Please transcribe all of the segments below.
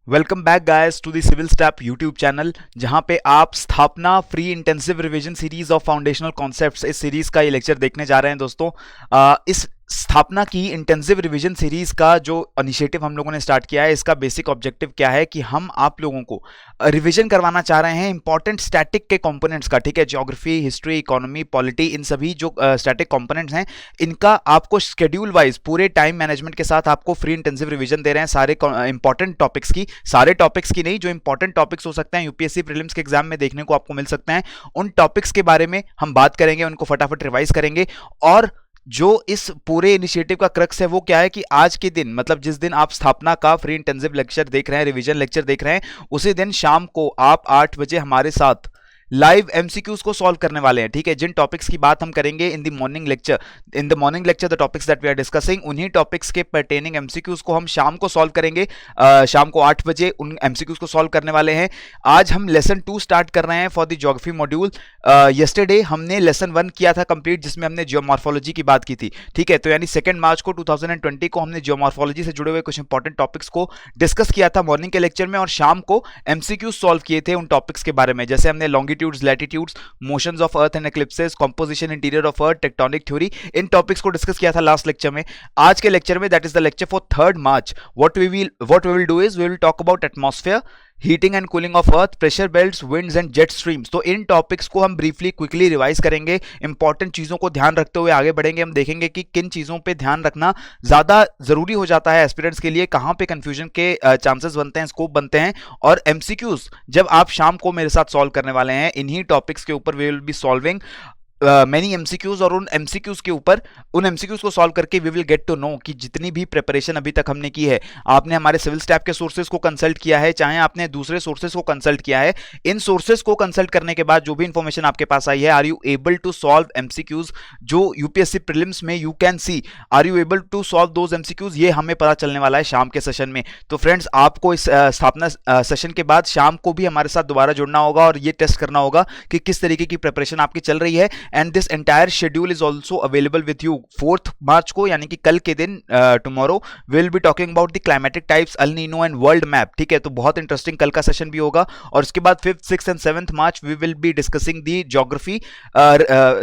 Welcome back guys to the Civil Step YouTube channel, जहां पे आप स्थापना free intensive revision series of foundational concepts इस series का ये लेक्चर देखने जा रहे हैं। दोस्तों, इस स्थापना की इंटेंसिव रिवीजन सीरीज का जो इनिशिएटिव हम लोगों ने स्टार्ट किया है, इसका बेसिक ऑब्जेक्टिव क्या है कि हम आप लोगों को रिवीजन करवाना चाह रहे हैं इंपॉर्टेंट स्टैटिक के कंपोनेंट्स का। ठीक है, ज्योग्राफी, हिस्ट्री, इकोनॉमी, पॉलिटी, इन सभी जो स्टैटिक कंपोनेंट्स हैं, इनका आपको शेड्यूल वाइज पूरे टाइम मैनेजमेंट के साथ आपको फ्री इंटेंसिव रिवीजन दे रहे हैं सारे इंपॉर्टेंट टॉपिक्स की। सारे टॉपिक्स की नहीं, जो इंपॉर्टेंट टॉपिक्स हो सकते हैं यूपीएससी प्रीलिम्स के एग्जाम में देखने को आपको मिल सकते हैं, उन टॉपिक्स के बारे में हम बात करेंगे, उनको फटाफट रिवाइज करेंगे। और जो इस पूरे इनिशिएटिव का क्रक्स है वो क्या है कि आज के दिन, मतलब जिस दिन आप स्थापना का फ्री इंटेंसिव लेक्चर देख रहे हैं, रिवीजन लेक्चर देख रहे हैं, उसी दिन शाम को आप 8 बजे हमारे साथ लाइव एमसीक्यूज को सॉल्व करने वाले हैं। ठीक है, जिन टॉपिक्स की बात हम करेंगे in the morning lecture the topics that we are discussing, उन्हीं टॉपिक्स के पर्टेनिंग एमसीक्यूज को हम शाम को सॉल्व करेंगे। शाम को 8 बजे उन एमसीक्यूज को सॉल्व करने वाले हैं। आज हम लेसन 2 स्टार्ट कर रहे हैं for the geography module. Yesterday हमने लेसन 1 किया था कंप्लीट, जिसमें हमने जियोमॉर्फोलॉजी की बात की थी। ठीक है, तो यानी 2 मार्च को 2020 को हमने जियोमॉर्फोलॉजी से जुड़े हुए कुछ इंपॉर्टेंट टॉपिक्स को डिस्कस किया था मॉर्निंग के लेक्चर में, और शाम को एमसीक्यूज सॉल्व किए थे उन टॉपिक्स के बारे में, जैसे हमने longitudes, latitudes, motions of earth and eclipses, composition interior of earth, tectonic theory, इन टॉपिक्स को डिस्कस किया था लास्ट लेक्चर में। आज के लेक्चर में, that is the lecture for 3 March, what we will do is we will talk about atmosphere, heating and cooling of earth, pressure belts, winds and jet streams. तो इन topics को हम briefly quickly revise करेंगे, important चीजों को ध्यान रखते हुए आगे बढ़ेंगे। हम देखेंगे कि किन चीजों पे ध्यान रखना ज्यादा जरूरी हो जाता है एस्पिरेंट्स के लिए, कहां पे कंफ्यूजन के चांसेस बनते हैं, स्कोप बनते हैं। और एमसीक्यूज जब आप शाम को मेरे साथ सॉल्व करने वाले हैं, इन्हीं टॉपिक्स के ऊपर we will be solving many MCQs, और उन एमसीक्यूज के ऊपर, उन एमसीक्यूज को सॉल्व करके we will get to know कि जितनी भी प्रिपरेशन अभी तक हमने की है, आपने हमारे सिविल स्टैफ के सोर्सेज को कंसल्ट किया है, चाहे आपने दूसरे सोर्सेज को कंसल्ट किया है, इन सोर्सेज को कंसल्ट करने के बाद जो भी इंफॉर्मेशन आपके पास आई है, are you able to solve MCQs जो यूपीएससी प्रीलिम्स में you can see, are you able to solve those MCQs, ये हमें पता चलने वाला है शाम के सेशन में। तो फ्रेंड्स, आपको इस स्थापना सेशन के बाद शाम को भी हमारे साथ दोबारा जुड़ना होगा और ये टेस्ट करना होगा कि किस तरीके की प्रिपरेशन आपकी चल रही है। And this entire schedule is also available with you 4 मार्च को, यानी कि कल के दिन, tomorrow will be talking about the climatic types, El Nino and world map. ठीक है, तो बहुत इंटरेस्टिंग कल का सेशन भी होगा। और उसके बाद 5th, 6th and 7th March we will be discussing the geography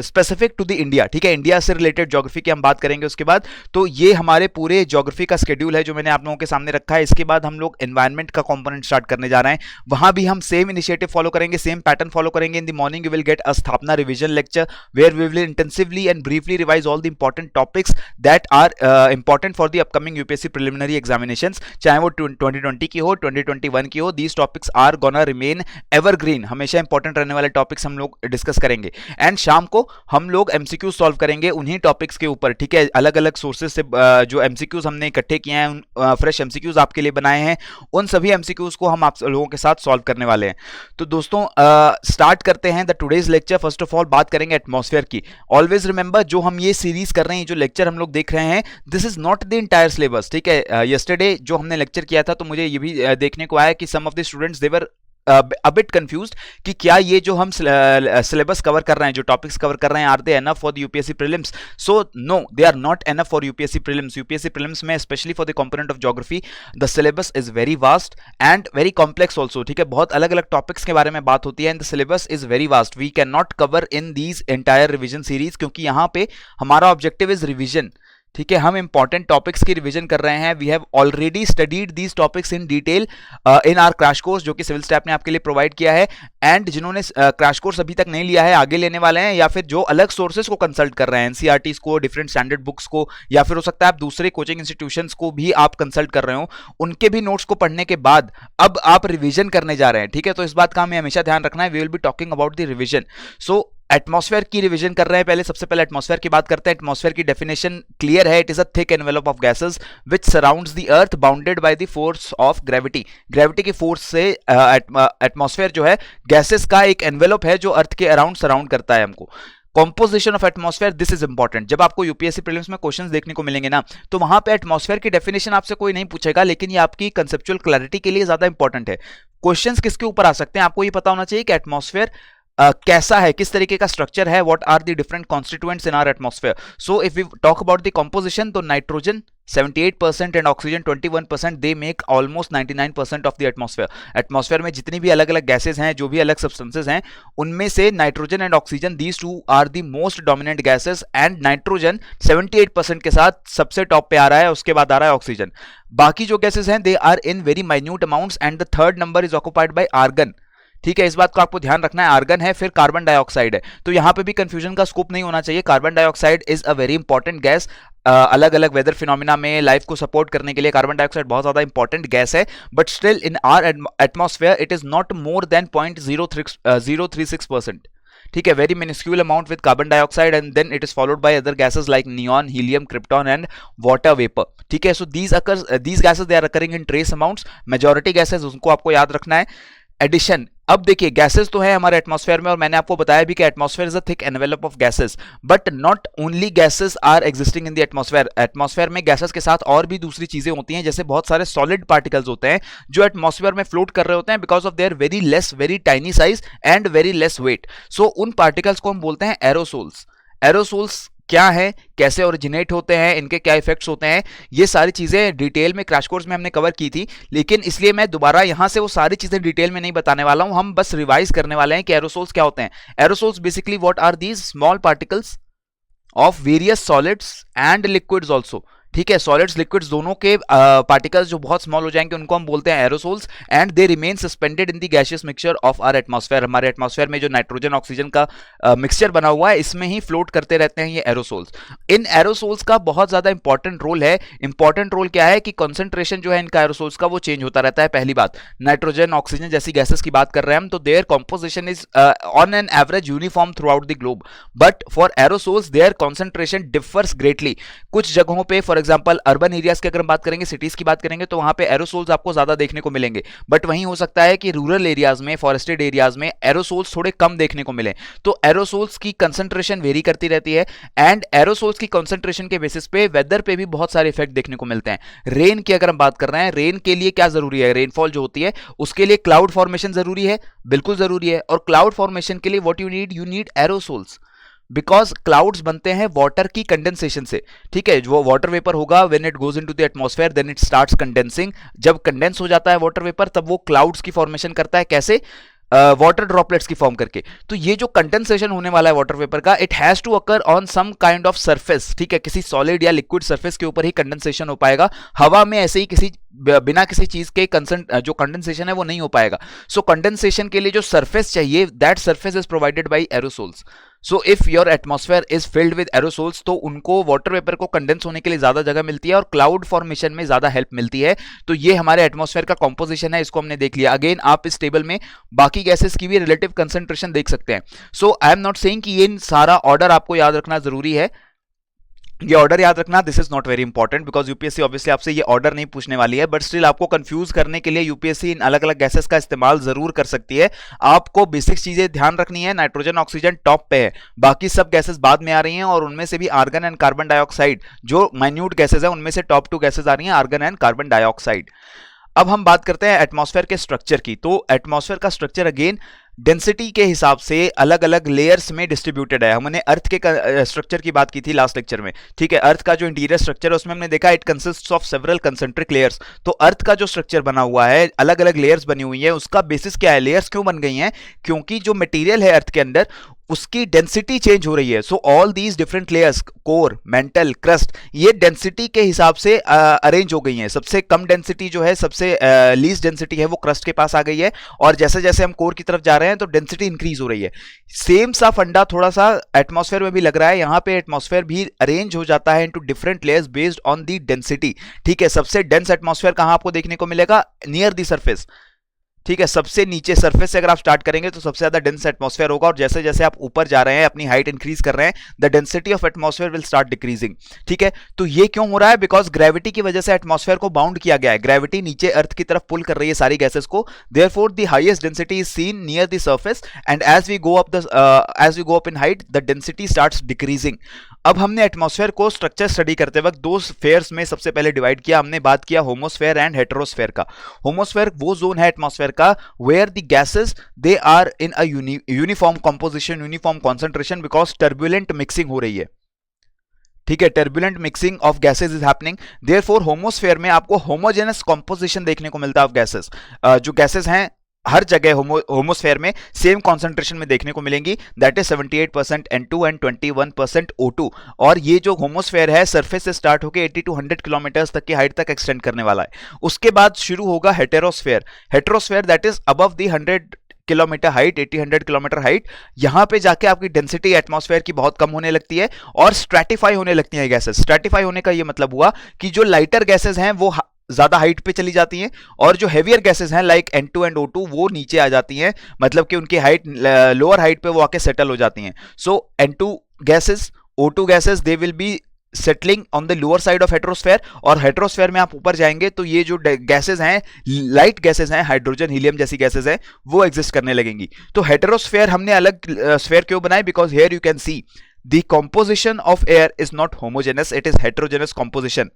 specific to the India. ठीक है, इंडिया से रिलेटेड ज्योग्राफी की हम बात करेंगे उसके बाद। तो ये हमारे पूरे ज्योग्राफी का शेड्यूल है जो मैंने आप लोगों के सामने रखा है। इसके बाद हम लोग एनवायरमेंट का कंपोनेंट स्टार्ट करने जा रहे हैं, वहां भी हम सेम इनिशिएटिव फॉलो करेंगे, सेम पैटर्न फॉलो करेंगे। In the morning you will get a स्थापना revision lecture where we will intensively and briefly revise all the important topics that are important for the upcoming UPSC preliminary examinations, चाहे वो 2020 की हो, 2021 की हो, these topics are gonna remain evergreen, हमेशा important रहने वाले टॉपिक्स हम लोग डिस्कस करेंगे। एंड शाम को हम लोग एमसीक्यू सॉल्व करेंगे उन्हीं टॉपिक्स के ऊपर। ठीक है, अलग अलग सोर्सेज से जो एमसीक्यूज हमने इकट्ठे किए हैं, फ्रेश एमसीक्यूज आपके लिए बनाए हैं, उन सभी एमसीक्यूज को हम आप लोगों के साथ सॉल्व करने वाले हैं। तो दोस्तों, स्टार्ट करते हैं the today's lecture. First of all बात करेंगे एटमॉस्फेयर की। ऑलवेज रिमेंबर, जो हम ये सीरीज कर रहे हैं, जो लेक्चर हम लोग देख रहे हैं, this is not the entire syllabus. ठीक है, यस्टरडे जो हमने लेक्चर किया था, तो मुझे ये भी देखने को आया कि some of the students they were a bit confused कि क्या ये जो हम सिलेबस कवर कर रहे हैं, जो टॉपिक्स कवर कर रहे हैं, are they enough for the UPSC prelims? So no, they are not enough for UPSC prelims. UPSC prelims में specially for the component of geography the syllabus is very vast and very complex also. ठीक है, बहुत अलग अलग topics के बारे में बात होती है, and the syllabus is very vast. We can not cover in these entire revision series, क्योंकि यहाँ पे हमारा ऑब्जेक्टिव इज रिविजन। ठीक है, हम इंपॉर्टेंट टॉपिक्स की रिवीजन कर रहे हैं। We have already studied these topics in detail in our crash course, जो कि सिविल स्टैफ ने आपके लिए प्रोवाइड किया है। एंड जिन्होंने क्रैश कोर्स अभी तक नहीं लिया है, आगे लेने वाले हैं, या फिर जो अलग सोर्सेज को कंसल्ट कर रहे हैं, एनसीईआरटीज को, डिफरेंट स्टैंडर्ड बुक्स को, या फिर हो सकता है आप दूसरे कोचिंग इंस्टीट्यूशंस को भी आप कंसल्ट कर रहे हो, उनके भी नोट्स को पढ़ने के बाद अब आप रिविजन करने जा रहे हैं। ठीक है, तो इस बात का हमें हमेशा ध्यान रखना है। We will be talking about the revision. So atmosphere की रिवीजन कर रहे हैं पहले। सबसे पहले एटमॉस्फेयर की बात करते हैं। एटमॉस्फेयर की डेफिनेशन क्लियर है, it is a thick envelope of gases which surrounds the earth bounded by the force of gravity. Gravity की फोर्स से एटमॉस्फेयर जो है, गैसेस का एक एनवेलप है जो अर्थ के अराउंड सराउंड करता है हमको। Composition of atmosphere, this is important. जब आपको यूपीएससी प्रीलिम्स में क्वेश्चंस देखने को मिलेंगे ना, तो वहां पे एटमॉस्फेयर की डेफिनेशन आपसे कोई नहीं पूछेगा, लेकिन ये आपकी कंसेप्चुअल क्लैरिटी के लिए ज्यादा इंपॉर्टेंट है। क्वेश्चंस किसके ऊपर आ सकते हैं, आपको ये पता होना चाहिए कि एटमॉस्फेयर कैसा है, किस तरीके का स्ट्रक्चर है, what are the different constituents in our atmosphere. So if we talk about the composition, तो nitrogen, 78% and oxygen 21%, they make almost 99% of the atmosphere. Atmosphere में जितनी भी अलग अलग गैसेज हैं, जो भी अलग सब्सटेंसेज हैं, उनमें से nitrogen and oxygen, these two are the most dominant gases, and nitrogen 78% के साथ सबसे टॉप पे आ रहा है, उसके बाद आ रहा है ऑक्सीजन. बाकी जो गैसेज हैं they are in very minute amounts, and the third number is occupied by argon. ठीक है, इस बात को आपको ध्यान रखना है. आर्गन है, फिर कार्बन डाइऑक्साइड है. तो यहां पे भी कंफ्यूजन का स्कोप नहीं होना चाहिए. Carbon dioxide is a very important gas. अलग अलग वेदर फिनोमिना में लाइफ को सपोर्ट करने के लिए कार्बन डाइऑक्साइड बहुत ज्यादा इंपॉर्टेंट गैस है. But still in our atmosphere it is not more than 0.036%. ठीक है, very minuscule amount with carbon dioxide, and then it is followed by other gases like neon, helium, krypton and water vapour. ठीक है, so these gases they are occurring in trace amounts. Majority gases, उनको आपको याद रखना है. Addition, अब देखिए gases तो है हमारे एटमॉस्फेयर में, और मैंने आपको बताया भी कि atmosphere is a thick envelope of gases, but not only gases are existing in the atmosphere. Atmosphere में गैसेस के साथ और भी दूसरी चीजें होती हैं, जैसे बहुत सारे सॉलिड पार्टिकल्स होते हैं जो एटमॉस्फेयर में फ्लोट कर रहे होते हैं because of their very less, very tiny size and very less weight. So उन पार्टिकल्स को हम बोलते हैं एरोसोल्स. एरोसोल्स क्या है, कैसे ओरिजिनेट होते हैं, इनके क्या इफेक्ट्स होते हैं, ये सारी चीजें डिटेल में क्रैश कोर्स में हमने कवर की थी. लेकिन इसलिए मैं दोबारा यहां से वो सारी चीजें डिटेल में नहीं बताने वाला हूं. हम बस रिवाइज करने वाले हैं कि एरोसोल्स क्या होते हैं. Aerosols basically what are these small particles of various solids and liquids also. ठीक है, सॉलिड्स लिक्विड्स दोनों के पार्टिकल्स जो बहुत स्मॉल हो जाएंगे उनको हम बोलते हैं aerosols, and they remain suspended in the gaseous mixture of our atmosphere. हमारे एटमॉस्फेयर में जो नाइट्रोजन ऑक्सीजन का मिक्सचर बना हुआ है, इसमें ही फ्लोट करते रहते हैं ये एरोसोल्स. इन एरोसोल्स का बहुत ज्यादा इंपॉर्टेंट रोल है. इंपॉर्टेंट रोल क्या है कि कॉन्सेंट्रेशन जो है इनका एरोसोल्स का वो चेंज होता रहता है. पहली बात, नाइट्रोजन ऑक्सीजन जैसी गैसेस की बात कर रहे हैं हम, तो their composition is on an average uniform throughout the globe, but for aerosols their concentration differs greatly. कुछ जगहों पे फॉर एग्जाम्पल अर्बन एरियाज की अगर हम बात करेंगे, सिटीज की बात करेंगे, तो वहां पे एरोसोल्स आपको ज्यादा देखने को मिलेंगे. बट वहीं हो सकता है कि रूरल एरियाज में, फॉरेस्टेड एरियाज में एरोसोल्स थोड़े कम देखने को मिले. तो एरोसोल्स की कंसंट्रेशन वेरी करती रहती है, एंड एरोसोल्स की कंसंट्रेशन के बेसिस पे वेदर पे भी बहुत सारे इफेक्ट देखने को मिलते हैं. रेन की अगर हम बात कर रहे हैं, रेन के लिए क्या जरूरी है, रेनफॉल जो होती है उसके लिए क्लाउड फॉर्मेशन जरूरी है, बिल्कुल जरूरी है. और क्लाउड फॉर्मेशन के लिए what you need aerosols, because clouds बनते हैं वाटर की कंडेंसेशन से. ठीक है, जो वाटर वेपर होगा when it goes into the atmosphere then it starts condensing. जब कंडेंस हो जाता है वाटर वेपर, तब वो क्लाउड्स की फॉर्मेशन करता है. कैसे? वाटर ड्रॉपलेट्स की फॉर्म करके. तो ये जो कंडेंसेशन होने वाला है वाटर वेपर का, it has to occur on some kind of surface. ठीक है, किसी सॉलिड या लिक्विड सरफेस के ऊपर ही कंडेंसेशन हो पाएगा. हवा में ऐसे ही किसी बिना किसी चीज के जो कंडेंसेशन है वो नहीं हो पाएगा. सो कंडेंसेशन के लिए जो सरफेस चाहिए, that surface is provided by aerosols. So if your atmosphere is filled with aerosols, तो उनको वाटर वेपर को कंडेंस होने के लिए ज्यादा जगह मिलती है और क्लाउड फॉर्मेशन में ज्यादा हेल्प मिलती है. तो ये हमारे एटमॉस्फेयर का कॉम्पोजिशन है, इसको हमने देख लिया. अगेन आप इस टेबल में बाकी गैसेस की भी रिलेटिव कंसंट्रेशन देख सकते हैं. सो आई एम नॉट सेइंग कि ये सारा ऑर्डर आपको याद रखना जरूरी है. ये ऑर्डर याद रखना, this is not very important because UPSC obviously आपसे ये ऑर्डर नहीं पूछने वाली है. बट स्टिल आपको कंफ्यूज करने के लिए यूपीएससी इन अलग अलग गैसेस का इस्तेमाल जरूर कर सकती है. आपको बेसिक चीजें ध्यान रखनी है. नाइट्रोजन ऑक्सीजन टॉप पे है, बाकी सब गैसेस बाद में आ रही हैं, और उनमें से भी आर्गन एंड कार्बन डाइऑक्साइड जो माइन्यूट गैसेस है उनमें से टॉप 2 गैसेस आ रही हैं, आर्गन एंड कार्बन डाइऑक्साइड. अब हम बात करते हैं एटमॉस्फेयर के स्ट्रक्चर की. तो एटमॉस्फेयर का स्ट्रक्चर अगेन डेंसिटी के हिसाब से अलग अलग लेयर्स में डिस्ट्रीब्यूटेड है. हमने अर्थ के स्ट्रक्चर की बात की थी लास्ट लेक्चर में. ठीक है, अर्थ का जो इंटीरियर स्ट्रक्चर है उसमें हमने देखा it consists of several concentric layers. तो अर्थ का जो स्ट्रक्चर बना हुआ है, अलग अलग लेयर्स बनी हुई है, उसका बेसिस क्या है, लेयर्स क्यों बन गई हैं? क्योंकि जो मटेरियल है अर्थ के अंदर उसकी डेंसिटी चेंज हो रही है. So all these different layers, core, mental, crust, ये डेंसिटी के हिसाब से अरेंज हो गई हैं. सबसे कम डेंसिटी जो है, सबसे लीस्ट डेंसिटी है, वो क्रस्ट के पास आ गई है, और जैसे जैसे हम कोर की तरफ जा रहे हैं तो डेंसिटी इंक्रीज हो रही है. सेम सा फंडा थोड़ा सा एटमॉस्फेयर में भी लग रहा है. यहां पे एटमॉस्फेयर भी अरेंज हो जाता है into different layers based on the density. ठीक है, सबसे डेंस एटमॉस्फेयर कहां आपको देखने को मिलेगा? Near the surface. ठीक है, सबसे नीचे सरफेस से अगर आप स्टार्ट करेंगे तो सबसे ज्यादा डेंस एटमॉस्फेयर होगा, और जैसे जैसे आप ऊपर जा रहे हैं, अपनी हाइट इंक्रीज कर रहे हैं, the density of atmosphere will start decreasing. ठीक है, तो ये क्यों हो रहा है? बिकॉज ग्रेविटी की वजह से एटमॉस्फेयर को बाउंड किया गया है. ग्रेविटी नीचे अर्थ की तरफ पुल कर रही है सारी गैसेस को. Therefore the highest density is seen near the surface, and as we go up in height the density starts decreasing. अब हमने एटमॉस्फेयर को स्ट्रक्चर स्टडी करते वक्त 2 स्फेयर्स में सबसे पहले डिवाइड किया. हमने बात किया होमोस्फेयर एंड हेटेरोस्फेयर का. होमोस्फेयर वो जोन है एटमॉस्फेयर का where the gases they are in a uniform composition, uniform concentration, because turbulent mixing हो रही है. ठीक है, turbulent mixing of gases is happening, therefore homosphere में आपको होमोजेनस कॉम्पोजिशन देखने को मिलता है ऑफ गैसेस। जो गैसेस हैं हर जगह होमोस्फेयर में सेम कॉन्सेंट्रेशन में देखने को मिलेंगी, that is 78% N2 and 21% O2। और ये जो होमोस्फेयर है सरफेस से स्टार्ट होकर 80 to 100 किलोमीटर तक की हाइट तक एक्सटेंड करने वाला है। उसके बाद शुरू होगा heterosphere. Heterosphere that is above the 100 kilometre height, 80-100 kilometre height. यहां पे जाके आपकी डेंसिटी एटमॉस्फेयर की बहुत कम होने लगती है और स्ट्रैटिफाई होने लगती है गैसेस। स्ट्रैटिफाई होने का ये मतलब हुआ कि जो लाइटर गैसेस हैं वो ज्यादा हाइट पे चली जाती हैं और जो हेवियर गैसेस हैं लाइक N2 एंड O2 वो नीचे आ जाती हैं, मतलब कि उनकी हाइट लोअर हाइट पे वो आके सेटल हो जाती हैं। So N2 gases, O2 gases, they will be settling on the lower side of heterosphere. और हेटेरोस्फेयर में आप ऊपर जाएंगे तो ये जो गैसेस हैं, लाइट गैसेस हैं, हाइड्रोजन हीलियम जैसी गैसेस हैं, वो एग्जिस्ट करने लगेंगी। तो हेटेरोस्फेयर हमने अलग स्फेयर क्यों बनाए? Because here you can see the composition of air is not homogeneous, it is heterogeneous composition.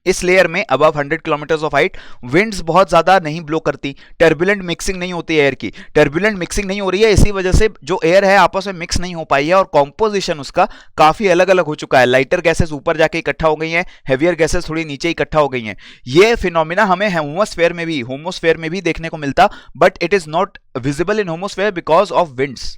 इस लेयर में above 100 kilometre of height winds बहुत ज्यादा नहीं ब्लो करती, टर्बुलेंट मिक्सिंग नहीं होती एयर की। टर्बुलेंट मिक्सिंग नहीं हो रही है, इसी वजह से जो एयर है आपस में मिक्स नहीं हो पाई है और कॉम्पोजिशन उसका काफी अलग अलग हो चुका है। लाइटर गैसेस ऊपर जाके इकट्ठा हो गई हैं, हेवियर गैसेस थोड़ी नीचे इकट्ठा हो गई हैं। ये फिनोमिना हमें होमोस्फेयर में भी देखने को मिलता, but it is not visible in होमोस्फेयर because of winds.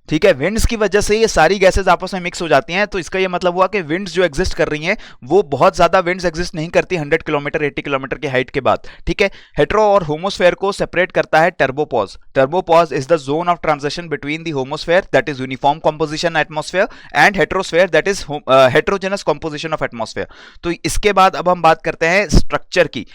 ठीक है, विंड्स की वजह से ये सारी गैसेस आपस में मिक्स हो जाती हैं। तो इसका ये मतलब हुआ कि विंड्स जो एग्जिस्ट कर रही हैं वो बहुत ज्यादा विंड्स एग्जिस्ट नहीं करती 100 किलोमीटर 80 किलोमीटर की हाइट के बाद। ठीक है, हेटेरो और होमोस्फेयर को सेपरेट करता है turbopause. Turbopause is the zone of transition between the homosphere that is uniform composition atmosphere and heterosphere that is heterogeneous composition of atmosphere. तो इसके बाद अब हम बात करते हैं स्ट्रक्चर की।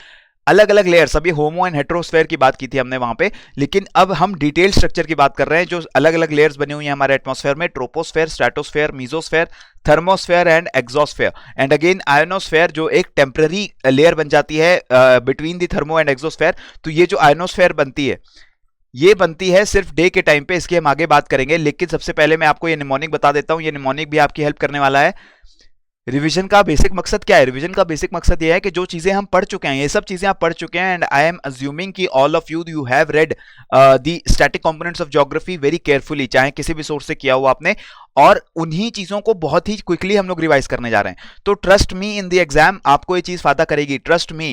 अलग अलग लेयर्स, अभी होमो एंड हेटेरोस्फेयर की बात की थी हमने वहां पे, लेकिन अब हम डिटेल स्ट्रक्चर की बात कर रहे हैं। जो अलग अलग लेयर्स बनी हुई हैं हमारे एटमॉस्फेयर में, troposphere, stratosphere, mesosphere, thermosphere and exosphere and again ionosphere, जो एक टेम्पररी लेयर बन जाती है between the thermo and exosphere. तो ये जो आयनोस्फेयर बनती है ये बनती है सिर्फ डे के टाइम पे, इसकी हम आगे बात करेंगे। लेकिन सबसे पहले मैं आपको ये निमोनिक बता देता हूं, ये निमोनिक भी आपकी हेल्प करने वाला है। रिवीजन का बेसिक मकसद क्या है? रिवीजन का बेसिक मकसद ये है कि जो चीजें हम पढ़ चुके हैं, ये सब चीजें आप पढ़ चुके हैं, एंड आई एम अज्यूमिंग कि all of you have read the static components of geography very carefully, चाहे किसी भी सोर्स से किया हो आपने, और उन्हीं चीजों को बहुत ही क्विकली हम लोग रिवाइज करने जा रहे हैं। तो trust me, in the exam आपको ये चीज फायदा करेगी, trust me.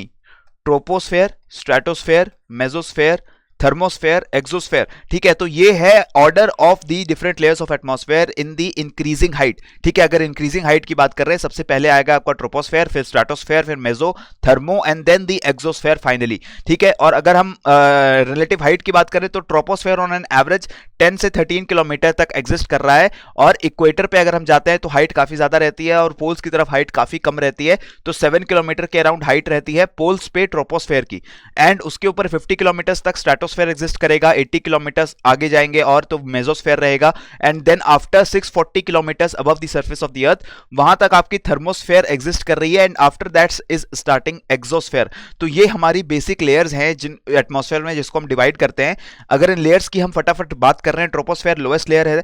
Troposphere, stratosphere, mesosphere, thermosphere, exosphere. ठीक है, तो ये है order of the different layers of atmosphere in the increasing height. ठीक है, अगर इंक्रीजिंग हाइट की बात कर रहे हैं, सबसे पहले आएगा आपका ट्रोपोस्फेयर, फिर स्ट्रेटोस्फेयर, फिर meso, thermo and then the exosphere finally. ठीक है, और अगर हम रिलेटिव हाइट की बात करें तो ट्रोपोस्फेयर ऑन एन एवरेज 10 से 13 किलोमीटर तक एग्जिस्ट कर रहा है, और इक्वेटर पे अगर हम जाते हैं तो हाइट काफी ज्यादा रहती है और पोल्स की तरफ हाइट काफी कम रहती है। तो 7 किलोमीटर के अराउंड हाइट रहती है पोल्स पे ट्रोपोस्फेयर की, एंड उसके ऊपर 50 किलोमीटर तक स्ट्रेटोस्फेयर एग्जिस्ट करेगा। 80 किलोमीटर आगे जाएंगे और तो मेसोस्फेयर रहेगा, and then after 640 kilometre above the surface of the earth वहां तक आपकी थर्मोस्फेयर एग्जिस्ट कर रही है, and after that is starting exosphere. तो ये हमारी बेसिक लेयर्स हैं जिन एटमॉस्फेयर में, जिसको हम डिवाइड करते हैं। अगर इन लेयर्स की हम फटाफट बात कर रहे हैं, ट्रोपोस्फेयर लोएस्ट लेयर है,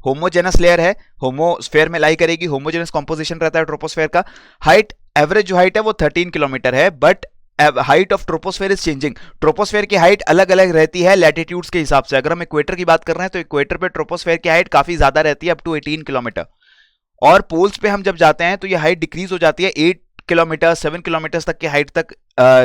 होमोजेनस लेयर है, होमोस्फेयर में लाई करेगी, होमोजेनस कंपोजिशन रहता है ट्रोपोस्फेयर का। हाइट, एवरेज जो हाइट है वो 13 किलोमीटर है, but height of troposphere is changing. Troposphere की हाइट अलग अलग रहती है लैटिट्यूड्स के हिसाब से। अगर हम इक्वेटर की बात कर रहे हैं तो इक्वेटर पे ट्रोपोस्फेयर की हाइट काफी ज्यादा रहती है, अप टू 18 किलोमीटर, और पोल्स पे हम जब जाते हैं तो ये हाइट डिक्रीज हो जाती है, 8 किलोमीटर 7 किलोमीटर तक की हाइट तक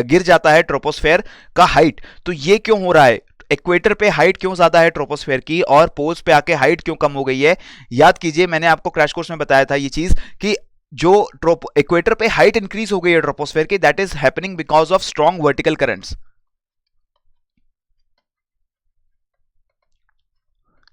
गिर जाता है ट्रोपोस्फेयर का हाइट। तो ये क्यों हो रहा है? इक्वेटर पे हाइट क्यों ज्यादा है ट्रोपोस्फेयर की और पोल्स पे आके हाइट क्यों कम हो गई है? याद कीजिए, मैंने आपको क्रैश कोर्स में बताया था ये चीज कि जो इक्वेटर पे हाइट इंक्रीज हो गई है ट्रोपोस्फेयर की, that is happening because of strong vertical currents.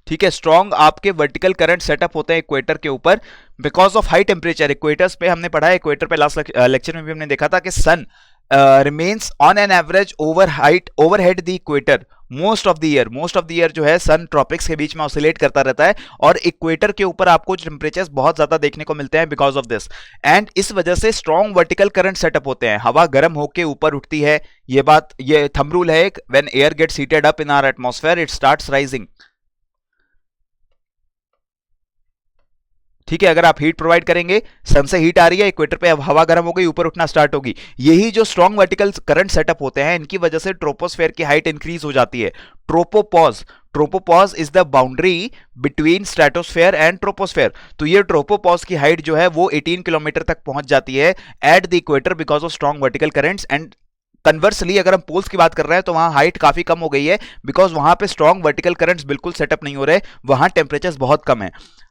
ठीक है, स्ट्रॉन्ग आपके वर्टिकल करंट सेटअप होते हैं इक्वेटर के ऊपर because of high temperature. Equators पे हमने पढ़ा है, इक्वेटर पे लास्ट लेक्चर में भी हमने देखा था कि sun remains on an average overhead the equator most of the year जो है सन ट्रॉपिक्स के बीच में ऑसिलेट करता रहता है, और इक्वेटर के ऊपर आपको टेम्परेचर्स बहुत ज्यादा देखने को मिलते हैं बिकॉज ऑफ दिस, एंड इस वजह से स्ट्रॉन्ग वर्टिकल करंट सेटअप होते हैं। हवा गर्म होकर ऊपर उठती है, ये थंब रूल है एक, when air gets heated up in our atmosphere it starts rising. ठीक है, अगर आप हीट प्रोवाइड करेंगे, सन से हीट आ रही है, इक्वेटर पे हवा गर्म हो गई, ऊपर उठना स्टार्ट होगी। यही जो स्ट्रॉन्ग वर्टिकल करंट सेटअप होते हैं, इनकी वजह से ट्रोपोस्फेयर की हाइट इंक्रीज हो जाती है। Tropopause, tropopause is the boundary between stratosphere and troposphere. तो ये ट्रोपोपॉज की हाइट जो है वो 18 किलोमीटर तक पहुंच जाती है at the equator because of strong vertical currents. And conversely अगर हम पोल्स की बात कर रहे हैं तो वहां हाइट काफी कम हो गई है बिकॉज वहां पे स्ट्रॉन्ग वर्टिकल करंट्स बिल्कुल सेटअप नहीं हो रहे, वहां टेम्परेचर बहुत कम है।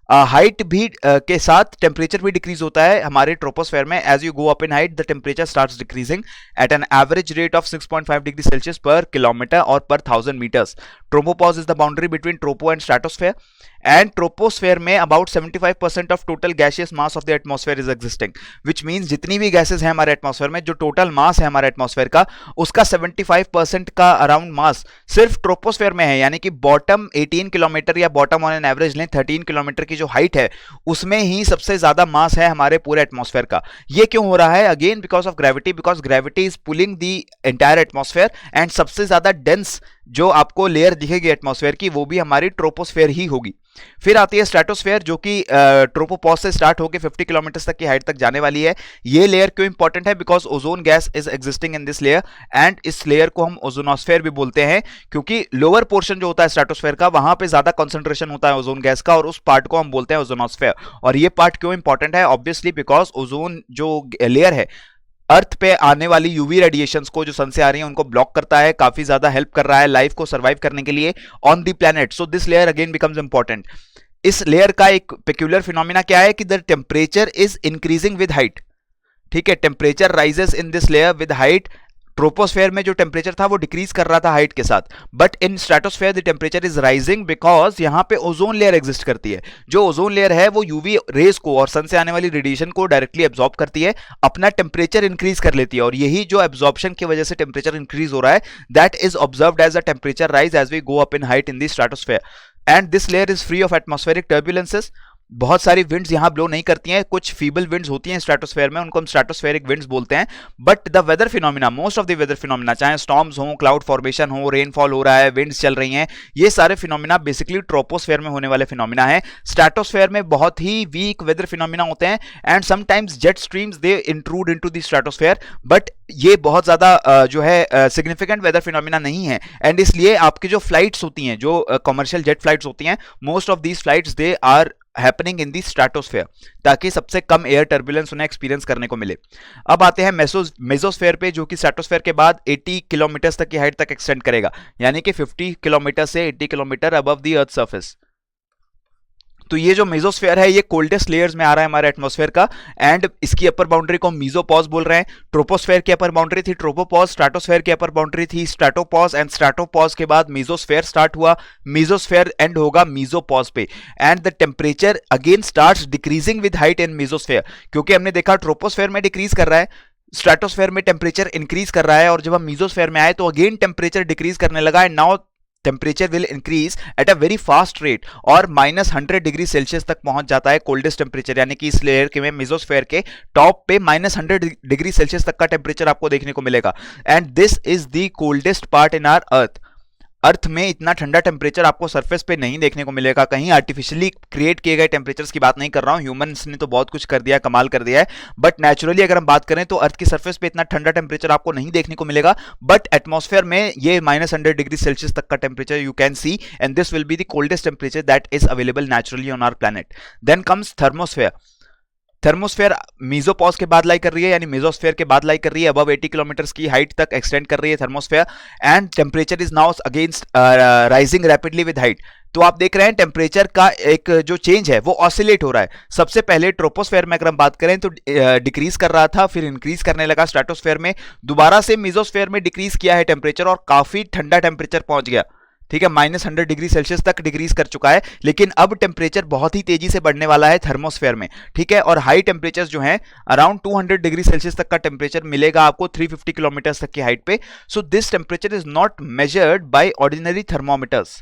हाइट भी के साथ टेम्परेचर भी डिक्रीज होता है हमारे ट्रोपोस्फेयर में। As you go up in height the temperature starts decreasing at an average rate of 6.5 degree Celsius per kilometre और per 1000 metres. Tropopause is the boundary between tropo and stratosphere and troposphere में about 75% of total gaseous mass of the atmosphere is existing, which means जितनी भी gases हैं हमारे atmosphere में, जो total mass है हमारे एटमॉस्फेयर का, उसका 75% का अराउंड मास सिर्फ ट्रोपोस्फेयर में है। यानी कि बॉटम 18 किलोमीटर या बॉटम ऑन एन एवरेज लें 13 किलोमीटर की जो हाइट है उसमें ही सबसे ज्यादा मास है हमारे पूरे एटमॉस्फेयर का। ये क्यों हो रहा है? Again because of gravity, because gravity is pulling the entire atmosphere and सबसे ज्यादा डेंस जो आपको लेयर दिखेगी एटमॉस्फेयर की वो भी हमारी ट्रोपोस्फेयर ही होगी। फिर आती है स्ट्रेटोस्फेयर जो कि ट्रोपोपॉज से स्टार्ट होकर 50 किलोमीटर तक की हाइट तक जाने वाली है। ये लेयर क्यों इंपॉर्टेंट है? Because ozone gas is existing in this layer and इस लेयर को हम ओजोनोस्फेयर भी बोलते हैं क्योंकि लोअर पोर्शन जो होता है स्ट्रेटोस्फेयर का वहां पे ज्यादा कंसंट्रेशन होता है ओजोन गैस का और उस पार्ट को हम बोलते हैं ओजोनोस्फेयर। और ये पार्ट क्यों इंपॉर्टेंट है? ऑब्वियसली बिकॉज ओजोन जो लेयर है अर्थ पे आने वाली यूवी रेडिएशंस को जो सन से आ रही है उनको ब्लॉक करता है, काफी ज्यादा हेल्प कर रहा है लाइफ को सर्वाइव करने के लिए on the planet. So this layer again becomes important. इस लेयर का एक पेक्यूलर फिनोमिना क्या है कि the temperature is increasing with height. ठीक है, temperature rises in this layer with height. Troposphere में जो टेम्परेचर था वो डिक्रीज कर रहा था हाइट के साथ, but in stratosphere the temperature is rising because यहां पे ओजोन लेयर एग्जिस्ट करती है। जो ओजोन लेयर है वो यूवी रेज को और सन से आने वाली रेडिएशन को डायरेक्टली एब्जॉर्ब करती है, अपना टेम्परेचर इंक्रीज कर लेती है। और यही जो एब्जॉर्प्शन की वजह से टेम्परेचर इंक्रीज हो रहा है that is observed as a temperature rise as we go up in height in the stratosphere and this layer is free of atmospheric turbulences. बहुत सारी विंड्स यहां ब्लो नहीं करती हैं, कुछ फीबल विंड्स होती हैं स्ट्रेटोस्फेयर में, उनको हम स्ट्रेटोस्फेरिक विंड्स बोलते हैं। But the weather phenomena, most of the weather phenomena, चाहे स्टॉर्म्स हो, क्लाउड फॉर्मेशन हो, रेनफॉल हो रहा है, विंड्स चल रही हैं, ये सारे फिनोमिना बेसिकली ट्रोपोस्फेयर में होने वाले फिनोमिना है। स्ट्रेटोस्फेयर में बहुत ही वीक वेदर फिनोमिना होते हैं and sometimes jet streams they intrude into the stratosphere, but ये बहुत ज्यादा जो है सिग्निफिकेंट वेदर फिनोमिना नहीं है। एंड इसलिए आपकी जो फ्लाइट्स होती हैं, जो कमर्शियल जेट फ्लाइट्स होती हैं, most of these flights they are happening in the stratosphere ताकि सबसे कम एयर टर्बुलेंस उन्हें एक्सपीरियंस करने को मिले। अब आते हैं मेसोस्फेयर पे जो कि स्ट्रेटोस्फेयर के बाद 80 किलोमीटर तक की हाइट तक एक्सटेंड करेगा, यानी कि 50 किलोमीटर से 80 kilometre above the earth surface. तो ये जो मेसोस्फेयर है ये कोल्डेस्ट लेयर्स में आ रहा है हमारे एटमॉस्फेयर का एंड इसकी अपर बाउंड्री को मेसोपॉज बोल रहे हैं। ट्रोपोस्फेयर की अपर बाउंड्री थी ट्रोपोपॉज, स्ट्रेटोस्फेयर की अपर बाउंड्री थी स्ट्रेटोपॉज एंड स्ट्रेटोपॉज के बाद मेसोस्फेयर स्टार्ट हुआ, मेसोस्फेयर एंड होगा मेसोपॉज पे and the temperature again starts decreasing with height in mesosphere. क्योंकि हमने देखा ट्रोपोस्फेयर में डिक्रीज कर रहा है, स्ट्रेटोस्फेयर में टेम्परेचर इंक्रीज कर रहा है और जब हम मेसोस्फेयर में आए तो अगेन टेम्परेचर डिक्रीज करने लगा and now temperature will increase at a very fast rate और -100 डिग्री सेल्सियस तक पहुंच जाता है कोल्डेस्ट टेम्परेचर। यानी कि इस लेयर के में मेसोस्फेयर के टॉप पे -100 डिग्री सेल्सियस तक का टेम्परेचर आपको देखने को मिलेगा and this is the coldest part in our earth. Earth में इतना ठंडा टेम्परेचर आपको सरफेस पे नहीं देखने को मिलेगा, कहीं आर्टिफिशियली क्रिएट किए गए टेम्परेचर्स की बात नहीं कर रहा हूं, ह्यूमंस ने तो बहुत कुछ कर दिया, कमाल कर दिया है, बट नेचुरली अगर हम बात करें तो अर्थ की सरफेस पे इतना ठंडा टेम्परेचर आपको नहीं देखने को मिलेगा, बट एटमॉस्फेयर में ये -100 डिग्री सेल्सियस तक का temperature you can see and this will be the coldest temperature that is available naturally on our planet. Then comes thermosphere. Thermosphere mesopause के बाद लाई कर रही है, यानी मेसोस्फेयर के बाद लाई कर रही है, अबव 80 किलोमीटर की हाइट तक एक्सटेंड कर रही है thermosphere and temperature is now against rising rapidly with height. तो आप देख रहे हैं टेम्परेचर का एक जो चेंज है वो ऑसिलेट हो रहा है। सबसे पहले ट्रोपोस्फेयर में अगर हम बात करें तो डिक्रीज कर रहा था, फिर इंक्रीज करने लगा स्ट्रेटोस्फेयर में, दोबारा से मेसोस्फेयर में डिक्रीज किया है टेम्परेचर और काफी ठंडा टेम्परेचर पहुंच गया। ठीक है, -100 डिग्री सेल्सियस तक डिक्रीज कर चुका है, लेकिन अब टेम्परेचर बहुत ही तेजी से बढ़ने वाला है थर्मोस्फेयर में। ठीक है, और हाई टेम्परेचर जो है अराउंड 200 डिग्री सेल्सियस तक का टेम्परेचर मिलेगा आपको 350 किलोमीटर तक की हाइट पे। So this temperature is not measured by ordinary thermometers.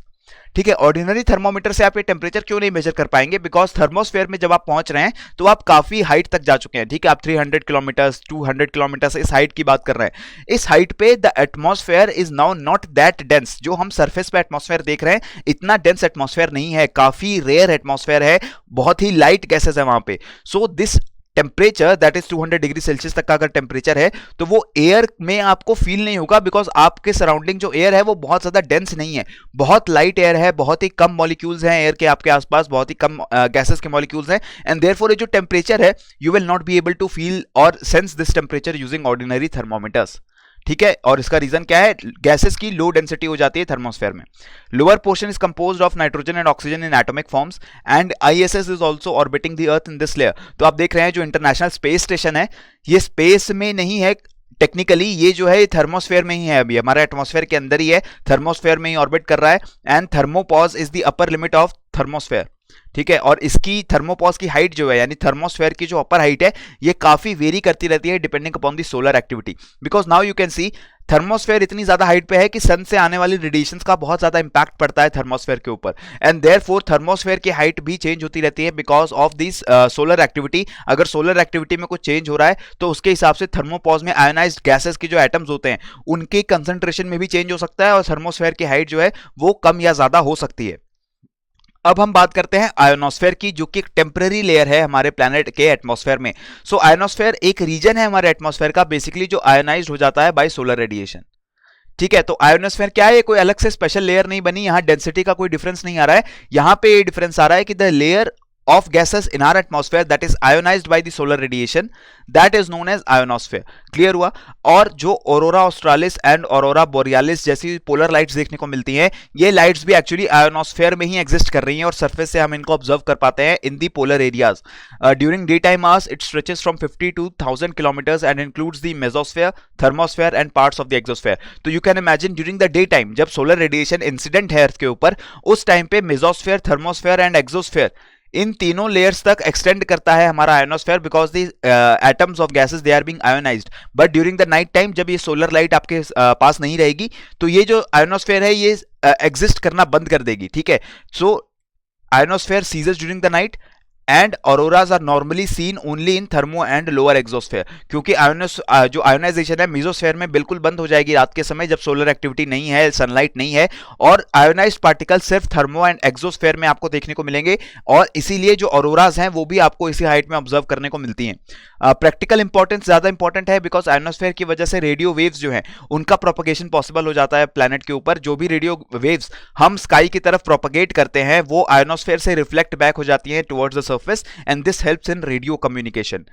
ठीक है, ऑर्डिनरी थर्मोमीटर से आप ये टेम्परेचर क्यों नहीं मेजर कर पाएंगे, बिकॉज थर्मोस्फेयर में जब आप पहुंच रहे हैं तो आप काफी हाइट तक जा चुके हैं। ठीक है, आप 300 किलोमीटर 200 किलोमीटर इस हाइट की बात कर रहे हैं। इस हाइट पे the atmosphere is now not that dense. जो हम सरफेस पे एटमॉस्फेयर देख रहे हैं इतना डेंस एटमॉस्फेयर नहीं है, काफी रेयर एटमॉस्फेयर है, बहुत ही लाइट गैसेस है वहां पे। So this temperature that is 200 degree Celsius तक का अगर टेम्परेचर है तो वो एयर में आपको फील नहीं होगा, बिकॉज आपके सराउंडिंग जो एयर है वो बहुत ज्यादा डेंस नहीं है, बहुत लाइट एयर है, बहुत ही कम मॉलिक्यूल्स हैं एयर के आपके आसपास, बहुत ही कम गैसेस के मॉलिक्यूल्स हैं, एंड देयरफॉर ये जो टेम्परेचर है you will not be able to feel और sense this temperature using ordinary thermometers. ठीक है, और इसका रीजन क्या है, गैसेस की लो डेंसिटी हो जाती है थर्मोस्फेयर में। Lower portion is composed of nitrogen and oxygen in atomic forms and ISS is also orbiting the earth in this layer. तो आप देख रहे हैं जो इंटरनेशनल स्पेस स्टेशन है ये स्पेस में नहीं है, टेक्निकली ये जो है थर्मोस्फेयर में ही है, अभी हमारा एटमॉस्फेयर के अंदर ही है, थर्मोस्फेयर में ही ऑर्बिट कर रहा है, and thermopause is the upper limit of thermosphere. ठीक है, और इसकी थर्मोपॉज की हाइट जो है यानी थर्मोस्फेयर की जो अपर हाइट है ये काफी वेरी करती रहती है depending upon the solar activity, because now you can C thermosphere इतनी ज्यादा हाइट पे है कि सन से आने वाली रेडिएशंस का बहुत ज्यादा इंपैक्ट पड़ता है थर्मोस्फेयर के ऊपर, एंड देयरफॉर थर्मोस्फेयर की हाइट भी चेंज होती रहती है because of this solar activity. अगर सोलर एक्टिविटी में कुछ चेंज हो रहा है तो उसके हिसाब से थर्मोपॉज में आयोनाइज्ड गैसेस के जो एटम्स होते हैं उनके कंसंट्रेशन में भी चेंज हो सकता है और थर्मोस्फेयर की हाइट जो है वो कम या ज्यादा हो सकती है। अब हम बात करते हैं आयोनोस्फेयर की, जो कि एक टेम्पररी लेयर है हमारे प्लैनेट के एटमॉस्फेयर में। सो आयोनोस्फेयर एक रीजन है हमारे एटमॉस्फेयर का बेसिकली जो आयोनाइज्ड हो जाता है बाय सोलर रेडिएशन। ठीक है, तो आयोनोस्फेयर क्या है, कोई अलग से स्पेशल लेयर नहीं बनी, यहां डेंसिटी का कोई डिफरेंस नहीं आ रहा है, यहां पे ये डिफरेंस आ रहा है कि the layer of gases in our atmosphere that is ionized by the solar radiation that is known as ionosphere। Clear हुआ। और जो ऑरोरा ऑस्ट्रालिस एंड ऑरोरा बोरियालिस जैसी पोलर लाइट्स देखने को मिलती हैं ये लाइट्स भी एक्चुअली आयोनोस्फेयर में ही एग्जिस्ट कर रही हैं और सरफेस से हम इनको ऑब्जर्व कर पाते हैं in the polar areas. During day time hours it stretches from 50 to 1000 kilometres and includes the mesosphere, thermosphere and parts of the exosphere. तो you can imagine during the day time जब solar radiation incident है earth के ऊपर उस time पे mesosphere, thermosphere and exosphere इन तीनों layers तक एक्सटेंड करता है हमारा ionosphere because the atoms of gases they are being ionised. But during the night time जब ये सोलर लाइट आपके पास नहीं रहेगी तो ये जो आयोनोस्फेयर है ये एग्जिस्ट करना बंद कर देगी। ठीक है, so ionosphere ceases during the night and auroras are normally seen only in thermo and lower exosphere, क्योंकि जो आयोनाइजेशन है मेसोस्फेयर में बिल्कुल बंद हो जाएगी रात के समय जब सोलर एक्टिविटी नहीं है, सनलाइट नहीं है, और आयोनाइज्ड पार्टिकल सिर्फ थर्मो एंड एक्सोस्फेयर में आपको देखने को मिलेंगे और इसीलिए जो ऑरोराज हैं वो भी आपको इसी हाइट में ऑब्जर्व करने को मिलती हैं। प्रैक्टिकल इंपॉर्टेंस ज्यादा इंपॉर्टेंट है बिकॉज आयोनोस्फेयर की वजह से रेडियो वेव्स जो है उनका प्रोपगेशन पॉसिबल हो जाता है प्लैनेट के ऊपर। जो भी रेडियो वेव्स हम स्काई की तरफ प्रोपगेट करते हैं वो आयोनोस्फेयर से रिफ्लेक्ट बैक हो जाती हैं towards the surface and this helps in radio communication.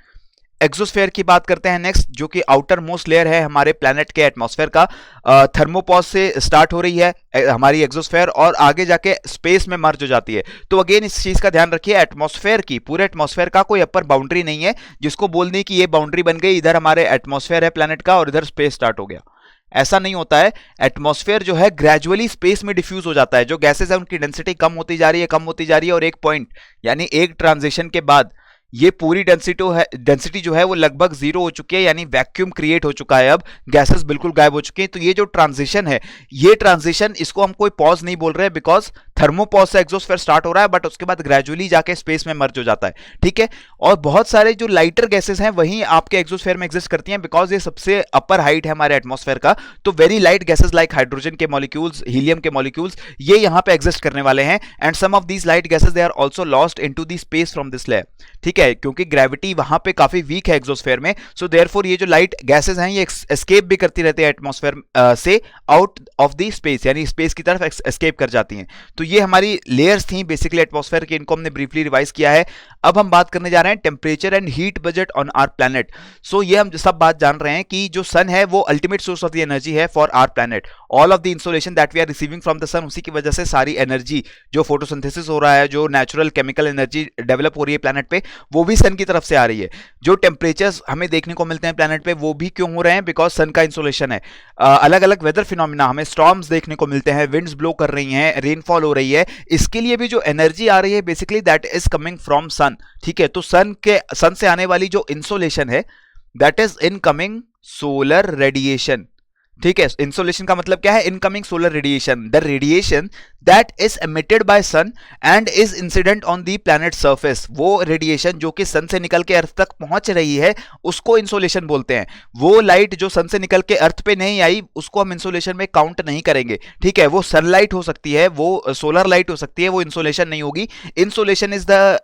Exosphere की बात करते हैं नेक्स्ट, जो कि आउटर मोस्ट लेयर है हमारे प्लैनेट के एटमॉस्फेयर का। थर्मोपॉज से स्टार्ट हो रही है हमारी एक्सोस्फेयर और आगे जाके स्पेस में मर्ज हो जाती है। तो अगेन इस चीज का ध्यान रखिए, एटमॉस्फेयर की पूरे एटमॉस्फेयर का कोई अपर बाउंड्री नहीं है जिसको बोलने की ये बाउंड्री बन गई इधर हमारे एटमॉस्फेयर है प्लैनेट का और इधर स्पेस स्टार्ट हो गया। ऐसा नहीं होता है, एटमॉस्फेयर जो है ग्रेजुअली स्पेस में डिफ्यूज हो जाता है। जो गैसेस है उनकी डेंसिटी कम होती जा रही है, कम होती जा रही है और एक पॉइंट यानी एक ट्रांजिशन के बाद ये पूरी डेंसिटी जो है वो लगभग जीरो हो चुकी है, यानी वैक्यूम क्रिएट हो चुका है, अब गैसेस बिल्कुल गायब हो चुके हैं। तो ये जो ट्रांजिशन है, ये ट्रांजिशन इसको हम कोई पॉज नहीं बोल रहे बिकॉज थर्मोपॉज से एक्सोस्फेयर स्टार्ट हो रहा है बट उसके बाद ग्रेजुअली जाके स्पेस में मर्ज हो जाता है। ठीक है, और बहुत सारे जो लाइटर गैसेस हैं वही आपके एक्सोस्फेयर में एग्जिस्ट करती हैं बिकॉज ये सबसे अपर हाइट है हमारे एटमॉस्फेयर का। तो very light gases like hydrogen के मॉलिक्यूल्स, हीलियम के मॉलिक्यूल्स ये यहाँ पे एग्जिस्ट करने वाले हैं and some of these light gases they are also lost into the space from this layer. ठीक है, क्योंकि ग्रेविटी वहां पे काफी वीक है एक्सोस्फेयर में, सो देयरफॉर ये जो लाइट गैसेस हैं ये एस्केप भी करती रहती है एटमॉस्फेयर से आउट ऑफ द स्पेस, यानी स्पेस की तरफ एस्केप कर जाती हैं। तो ये हमारी लेयर्स थी बेसिकली एटमॉस्फेयर की, इनको हमने ब्रीफली रिवाइज किया है। अब हम बात करने जा रहे हैं temperature and heat budget on our planet. So ये हम सब बात जान रहे हैं कि जो सन है वो ultimate source of the energy है for our planet. All of the insolation that we are receiving from the sun, उसी की वजह से सारी एनर्जी जो फोटोसिंथेसिस हो रहा है, जो नेचुरल केमिकल एनर्जी डेवलप हो रही है प्लैनेट पे, वो भी सन की तरफ से आ रही है। जो टेम्परेचर्स हमें देखने को मिलते हैं प्लैनेट पे वो भी क्यों हो रहे हैं, बिकॉज सन का इंसोलेशन है। अलग अलग वेदर फिनोमिना, हमें स्टॉर्म्स देखने को मिलते हैं, विंड्स ब्लो कर रही हैं, रेनफॉल हो रही है, इसके लिए भी जो एनर्जी आ रही है basically that is coming from sun. ठीक है, तो सन से आने वाली जो इंसोलेशन है that is incoming solar radiation. ठीक है, इंसोलेशन का मतलब क्या है? Incoming solar radiation, the radiation that is emitted by sun and is incident on the planet surface. वो रेडिएशन जो कि सन से निकल के अर्थ तक पहुंच रही है उसको इंसोलेशन बोलते हैं। वो लाइट जो सन से निकल के अर्थ पे नहीं आई उसको हम इंसोलेशन में काउंट नहीं करेंगे। ठीक है, वो सनलाइट हो सकती है, वो सोलर लाइट हो सकती है, वो इंसोलेशन नहीं होगी। Insolation is the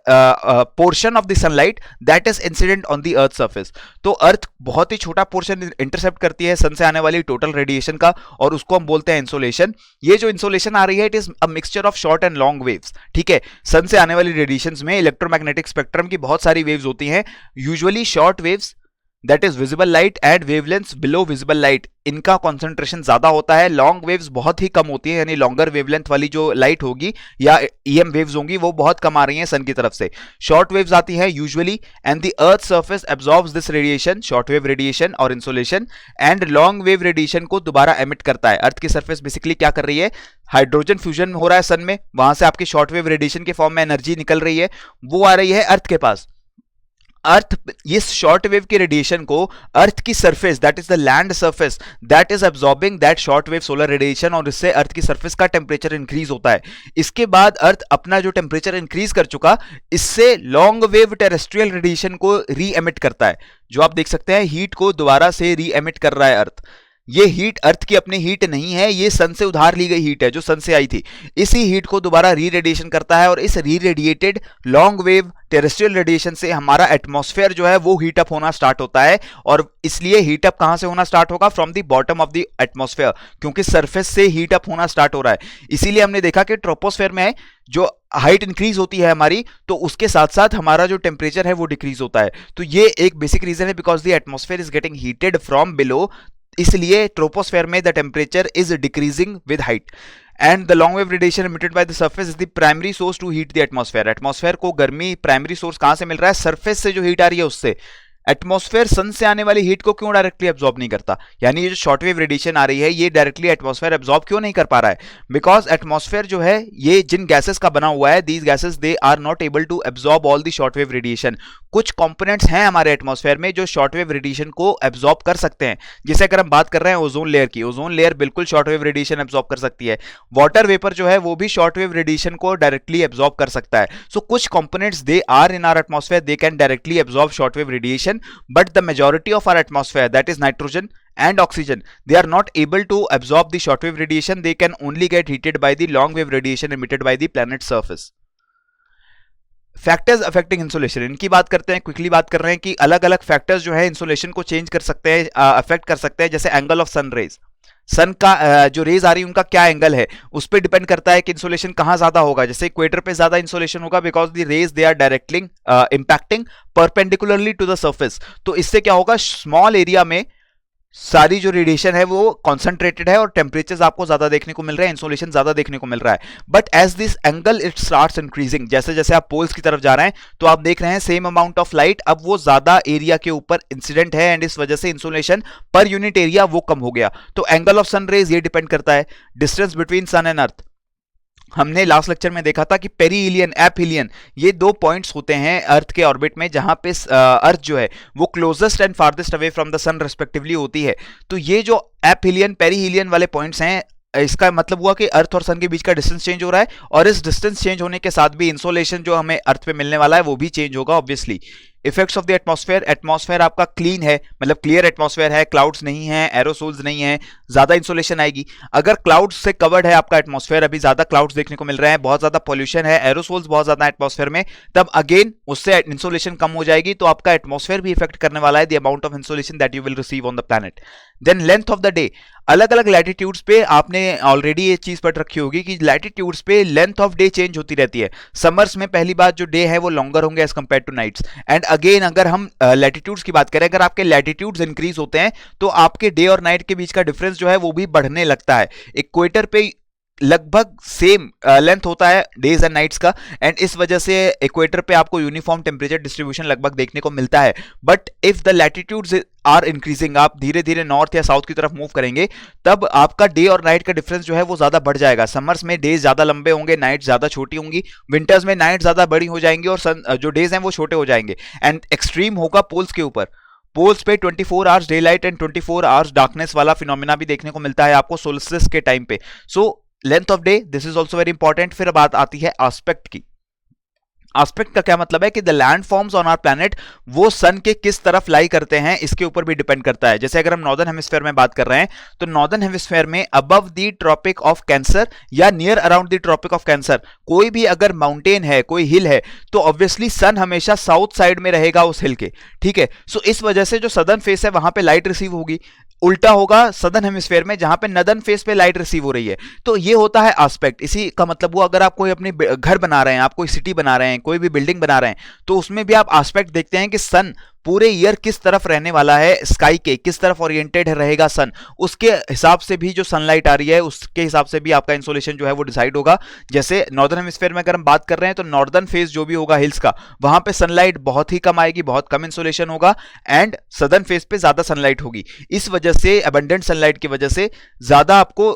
portion of the sunlight that is incident on the earth surface. तो अर्थ बहुत ही छोटा पोर्शन इंटरसेप्ट करती है सन से आने वाली टोटल रेडिएशन का, और उसको हम बोलते हैं इंसोलेशन। ये जो इंसोलेशन आ रही है it is a mixture of short and long waves. ठीक है, सन से आने वाली रेडिएशंस में इलेक्ट्रोमैग्नेटिक स्पेक्ट्रम की बहुत सारी वेव्स होती हैं, usually short waves that is visible light and wavelengths below visible light, इनका कॉन्सेंट्रेशन ज्यादा होता है। लॉन्ग वेव्स बहुत ही कम होती है, यानी लॉन्गर वेवलेंथ वाली जो लाइट होगी या ईएम वेव्स होंगी वो बहुत कम आ रही हैं सन की तरफ से। शॉर्ट वेव्स आती हैं usually and the earth surface absorbs this radiation, short wave radiation और insolation, and long wave radiation को दोबारा एमिट करता है। अर्थ की सरफेस बेसिकली क्या कर रही है? हाइड्रोजन फ्यूजन हो रहा है सन में, वहां से आपकी शॉर्ट वेव रेडिएशन के फॉर्म में एनर्जी निकल रही है, वो आ रही है अर्थ के पास। अर्थ इस शॉर्ट वेव के रेडिएशन को अर्थ की surface that is the land surface that is absorbing that short wave solar radiation, और इससे अर्थ की सरफेस का टेम्परेचर इंक्रीज होता है। इसके बाद अर्थ अपना जो टेम्परेचर इंक्रीज कर चुका, इससे लॉन्ग वेव टेरेस्ट्रियल रेडिएशन को री एमिट करता है। जो आप देख सकते हैं हीट को दोबारा से री एमिट कर रहा है अर्थ। ये हीट अर्थ की अपनी हीट नहीं है, ये सन से उधार ली गई हीट है जो सन से आई थी। इसी हीट को दोबारा री रेडिएशन करता है, और इस री radiated long wave terrestrial radiation से हमारा एटमॉस्फेयर जो है वो हीट अप होना स्टार्ट होता है। और इसलिए हीट अप कहां से होना स्टार्ट होगा? From the bottom of the atmosphere, क्योंकि सरफेस से हीट अप होना स्टार्ट हो रहा है। इसीलिए हमने देखा कि ट्रोपोस्फेयर में जो हाइट इंक्रीज होती है हमारी, तो उसके साथ साथ हमारा जो टेम्परेचर है वो डिक्रीज होता है। तो ये एक बेसिक रीजन है, because the atmosphere is getting heated from below, इसलिए ट्रोपोस्फेयर में the temperature is decreasing with height. And the long wave radiation emitted by the surface is the primary source to heat the atmosphere। Atmosphere को गर्मी primary source कहां से मिल रहा है? Surface से जो हीट आ रही है उससे। एटमॉस्फेयर सन से आने वाली हीट को क्यों डायरेक्टली एब्जॉर्ब नहीं करता? यानी ये जो शॉर्ट वेव रेडिएशन आ रही है ये डायरेक्टली एटमॉस्फेयर एब्जॉर्ब क्यों नहीं कर पा रहा है? बिकॉज एटमॉस्फेयर जो है ये जिन गैसेस का बना हुआ है, these gases they are not able to absorb all the short wave radiation. कुछ कंपोनेंट्स हैं हमारे एटमॉस्फेयर में जो शॉर्ट वेव रेडिएशन को एब्जॉर्ब कर सकते हैं। जैसे अगर हम बात कर रहे हैं ओजोन लेयर की, ओजोन लेयर बिल्कुल शॉर्ट वेव रेडिएशन एब्जॉर्ब कर सकती है। वाटर वेपर जो है वो भी शॉर्ट वेव रेडिएशन को डायरेक्टली एब्जॉर्ब कर सकता है। सो कुछ components they are in our atmosphere, they can directly absorb short wave radiation, but the majority of our atmosphere, that is nitrogen and oxygen, they are not able to absorb the shortwave radiation. They can only get heated by the long wave radiation emitted by the planet surface. Factors affecting insolation, इनकी बात करते हैं, quickly बात कर रहे हैं कि अलग अलग फैक्टर्स जो है इंसोलेशन को चेंज कर सकते हैं, अफेक्ट कर सकते हैं। जैसे एंगल ऑफ सन रेज, सन का जो रेज आ रही है उनका क्या एंगल है उस पर डिपेंड करता है कि इंसोलेशन कहां ज्यादा होगा। जैसे इक्वेटर पे ज्यादा इंसोलेशन होगा because the rays they are directly impacting perpendicularly to the surface. तो इससे क्या होगा? स्मॉल एरिया में सारी जो रेडिएशन है वो कॉन्सेंट्रेटेड है और टेम्परेचर्स आपको ज्यादा देखने को मिल रहे हैं, इंसोलेशन ज्यादा देखने को मिल रहा है। But as this angle it starts increasing, जैसे जैसे आप पोल्स की तरफ जा रहे हैं तो आप देख रहे हैं सेम अमाउंट ऑफ लाइट अब वो ज्यादा एरिया के ऊपर इंसिडेंट है, एंड इस वजह से इंसोलेशन पर यूनिट एरिया वो कम हो गया। तो एंगल ऑफ सन रेज ये डिपेंड करता है। Distance between sun and earth, हमने लास्ट लेक्चर में देखा था कि पेरीहिलियन, एपहिलियन, ये दो पॉइंट्स होते हैं अर्थ के ऑर्बिट में जहां पे अर्थ जो है वो closest and farthest away from the sun respectively होती है। तो ये जो एपहिलियन पेरीहिलियन वाले पॉइंट्स हैं, इसका मतलब हुआ कि अर्थ और सन के बीच का डिस्टेंस चेंज हो रहा है, और इस डिस्टेंस चेंज होने के साथ भी इंसोलेशन जो हमें अर्थ पे मिलने वाला है वो भी चेंज होगा obviously. Effects of the atmosphere, atmosphere आपका क्लीन है, मतलब क्लियर एटमॉस्फेयर है, क्लाउड्स नहीं है, एरोसोल्स नहीं है, ज्यादा इंसोलेशन आएगी। अगर क्लाउड्स से कवर्ड है आपका एटमॉस्फेयर, अभी ज्यादा क्लाउड्स देखने को मिल रहे हैं, बहुत ज्यादा पॉल्यूशन है, एरोसोल्स बहुत ज्यादा एटमॉस्फेयर में, तब अगेन उससे इंसोलेशन कम हो जाएगी, तो आपका एटमॉस्फेयर भी इफेक्ट करने वाला है the amount of insolation that you will receive on the planet. Then length of the day, अलग अलग लैटिट्यूड्स पे आपने ऑलरेडी ये चीज पढ़ रखी होगी कि लैटिट्यूड्स पे लेंथ ऑफ डे चेंज होती रहती है। समर्स में पहली बात जो डे है वो लॉन्गर होंगे as compare to nights, and again अगर हम लैटिट्यूड्स की बात करें, अगर आपके लैटिट्यूड्स इंक्रीज होते हैं तो आपके डे और नाइट के बीच का डिफरेंस जो है वो भी बढ़ने लगता है। इक्वेटर पे लगभग सेम लेंथ होता है डेज एंड नाइट्स का, एंड इस वजह से इक्वेटर पे आपको यूनिफॉर्म टेम्परेचर डिस्ट्रीब्यूशन लगभग देखने को मिलता है। But if the latitudes are increasing, आप धीरे धीरे नॉर्थ या साउथ की तरफ मूव करेंगे, तब आपका डे और नाइट का डिफरेंस जो है वो ज्यादा बढ़ जाएगा। समर्स में डेज ज्यादा लंबे होंगे, नाइट ज्यादा छोटी होंगी, विंटर्स में नाइट ज्यादा बड़ी हो जाएंगी और सन जो डेज हैं वो छोटे हो जाएंगे, एंड एक्सट्रीम होगा पोल्स के ऊपर। पोल्स पे 24 hours day light and 24 hours darkness वाला फिनोमिना भी देखने को मिलता है आपको सोल्स्टिस के टाइम पे। So length of day, this is also very important. फिर बात आती है एस्पेक्ट की। एस्पेक्ट का क्या मतलब है कि the land forms on our planet वो सन के किस तरफ लाई करते हैं इसके ऊपर भी डिपेंड करता है। जैसे अगर हम नॉर्दर्न हेमिस्फीयर में बात कर रहे हैं तो नॉर्दर्न हेमिस्फीयर में above the tropic of cancer या near around the tropic of cancer कोई भी अगर माउंटेन है, कोई हिल है, तो ऑब्वियसली सन हमेशा साउथ साइड में रहेगा उस हिल के, ठीक है। सो इस वजह से जो सदर्न फेस है वहां पे लाइट रिसीव होगी। उल्टा होगा सदर्न हेमिस्फीयर में जहां पे नदर्न फेस पे लाइट रिसीव हो रही है। तो ये होता है एस्पेक्ट। इसी का मतलब हुआ अगर आप कोई अपनी घर बना रहे हैं, आप कोई सिटी बना रहे हैं, कोई भी बिल्डिंग बना रहे हैं, तो उसमें भी आप एस्पेक्ट देखते हैं कि सन पूरे ईयर किस तरफ रहने वाला है, स्काई के किस तरफ ओरिएंटेड रहेगा सन, उसके हिसाब से भी जो सनलाइट आ रही है उसके हिसाब से भी आपका इंसोलेशन जो है वो डिसाइड होगा। जैसे नॉर्दर्न हेमिस्फीयर में अगर हम बात कर रहे हैं तो नॉर्दर्न फेस जो भी होगा हिल्स का, वहां पे सनलाइट बहुत ही कम आएगी, बहुत कम इंसोलेशन होगा, एंड सदर्न फेस पे ज्यादा सनलाइट होगी। इस वजह से अबंडेंट सनलाइट की वजह से ज्यादा आपको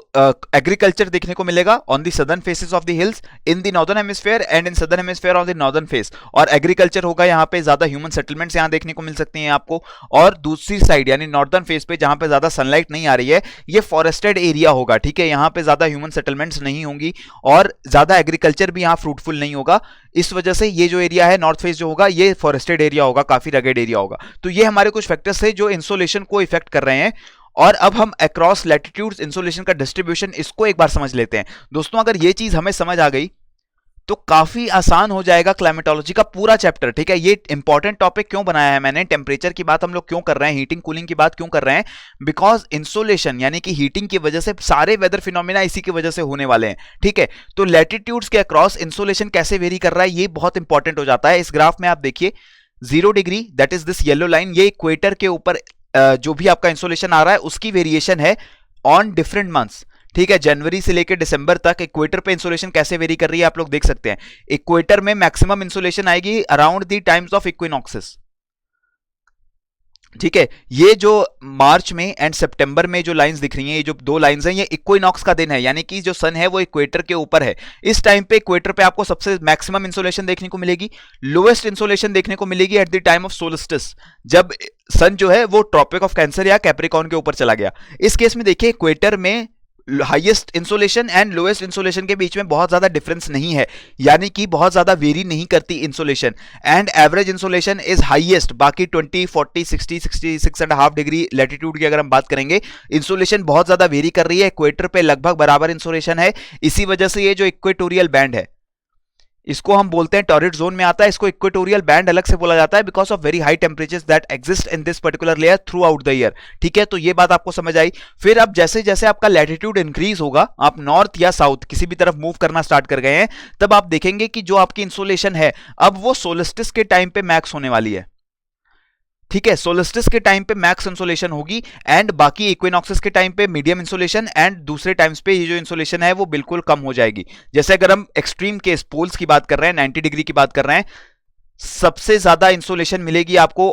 एग्रीकल्चर देखने को मिलेगा on the southern faces of the hills in the northern hemisphere and in southern hemisphere on the northern face. और एग्रीकल्चर होगा यहाँ पे, ज्यादा ह्यूमन सेटलमेंट्स यहाँ देखने को मिल सकती हैं आपको। और दूसरी साइड यानी नॉर्दर्न फेस पे जहां पे ज्यादा सनलाइट नहीं आ रही है, ये फॉरेस्टेड एरिया होगा, ठीक है। यहां पे ज्यादा ह्यूमन सेटलमेंट्स नहीं होंगी और ज्यादा एग्रीकल्चर भी यहां फ्रूटफुल नहीं होगा। इस वजह से ये जो एरिया है नॉर्थ फेस जो होगा ये फॉरेस्टेड एरिया होगा, काफी रगेड एरिया होगा। तो ये हमारे कुछ फैक्टर्स है जो इंसोलेशन को इफेक्ट कर रहे हैं। और अब हम अक्रॉस लैटिट्यूड्स इंसोलेशन का डिस्ट्रीब्यूशन इसको एक बार समझ लेते हैं। दोस्तों अगर ये चीज हमें समझ आ गई तो काफी आसान हो जाएगा क्लाइमेटोलॉजी का पूरा चैप्टर, ठीक है। ये इंपॉर्टेंट टॉपिक क्यों बनाया है मैंने, टेम्परेचर की बात हम लोग क्यों कर रहे हैं, हीटिंग कूलिंग की बात क्यों कर रहे हैं, बिकॉज इंसोलेशन यानी कि हीटिंग की वजह से सारे वेदर फिनोमिना इसी की वजह से होने वाले हैं, ठीक है। तो लैटिट्यूड्स के अक्रॉस इंसोलेशन कैसे वेरी कर रहा है ये बहुत इंपॉर्टेंट हो जाता है। इस ग्राफ में आप देखिए 0 degree, that is this yellow line, ये इक्वेटर के ऊपर जो भी आपका इंसोलेशन आ रहा है उसकी वेरिएशन है ऑन डिफरेंट मंथ्स, ठीक है। जनवरी से लेकर दिसंबर तक इक्वेटर पे इंसोलेशन कैसे वेरी कर रही है आप लोग देख सकते हैं। इक्वेटर में मैक्सिमम इंसोलेशन आएगी around the times of equinoxes, ठीक है। ये जो मार्च में एंड सितंबर में जो लाइंस दिख रही हैं, ये जो दो लाइंस हैं, ये इक्विनॉक्स का दिन है, यानी कि जो सन है वो इक्वेटर के ऊपर है। इस टाइम पे इक्वेटर पे आपको सबसे मैक्सिमम इंसोलेशन देखने को मिलेगी, लोएस्ट इंसोलेशन देखने को मिलेगी at the time of solstice, जब सन जो है वो ट्रॉपिक ऑफ कैंसर या कैप्रिकॉर्न के ऊपर चला गया। इस केस में देखिए इक्वेटर में highest insolation and lowest insolation के बीच में बहुत ज्यादा डिफरेंस नहीं है, यानी कि बहुत ज्यादा वेरी नहीं करती insolation, and average insolation is highest. बाकी 20, 40, 60, 66.5 डिग्री लैटिट्यूड की अगर हम बात करेंगे, इंसोलेशन बहुत ज्यादा वेरी कर रही है। इक्वेटर पे लगभग बराबर इंसोलेशन है। इसी वजह से ये जो इक्वेटोरियल बैंड है इसको हम बोलते हैं टॉरिड जोन में आता है। इसको इक्वेटोरियल बैंड अलग से बोला जाता है because of very high temperatures that exist in this particular layer through out the year, ठीक है। तो ये बात आपको समझ आई। फिर अब जैसे जैसे आपका लैटिट्यूड इंक्रीज होगा, आप नॉर्थ या साउथ किसी भी तरफ मूव करना स्टार्ट कर गए हैं, तब आप देखेंगे कि जो आपकी इंसोलेशन है अब वो सोल्स्टिस के टाइम पे मैक्स होने वाली है, ठीक है। सोल्स्टिस के टाइम पे मैक्स इंसोलेशन होगी एंड बाकी इक्विनॉक्सेस के टाइम पे मीडियम इंसोलेशन एंड दूसरे टाइम्स पे ये जो इंसोलेशन है वो बिल्कुल कम हो जाएगी। जैसे अगर हम एक्सट्रीम केस पोल्स की बात कर रहे हैं, 90 डिग्री की बात कर रहे हैं, सबसे ज्यादा इंसोलेशन मिलेगी आपको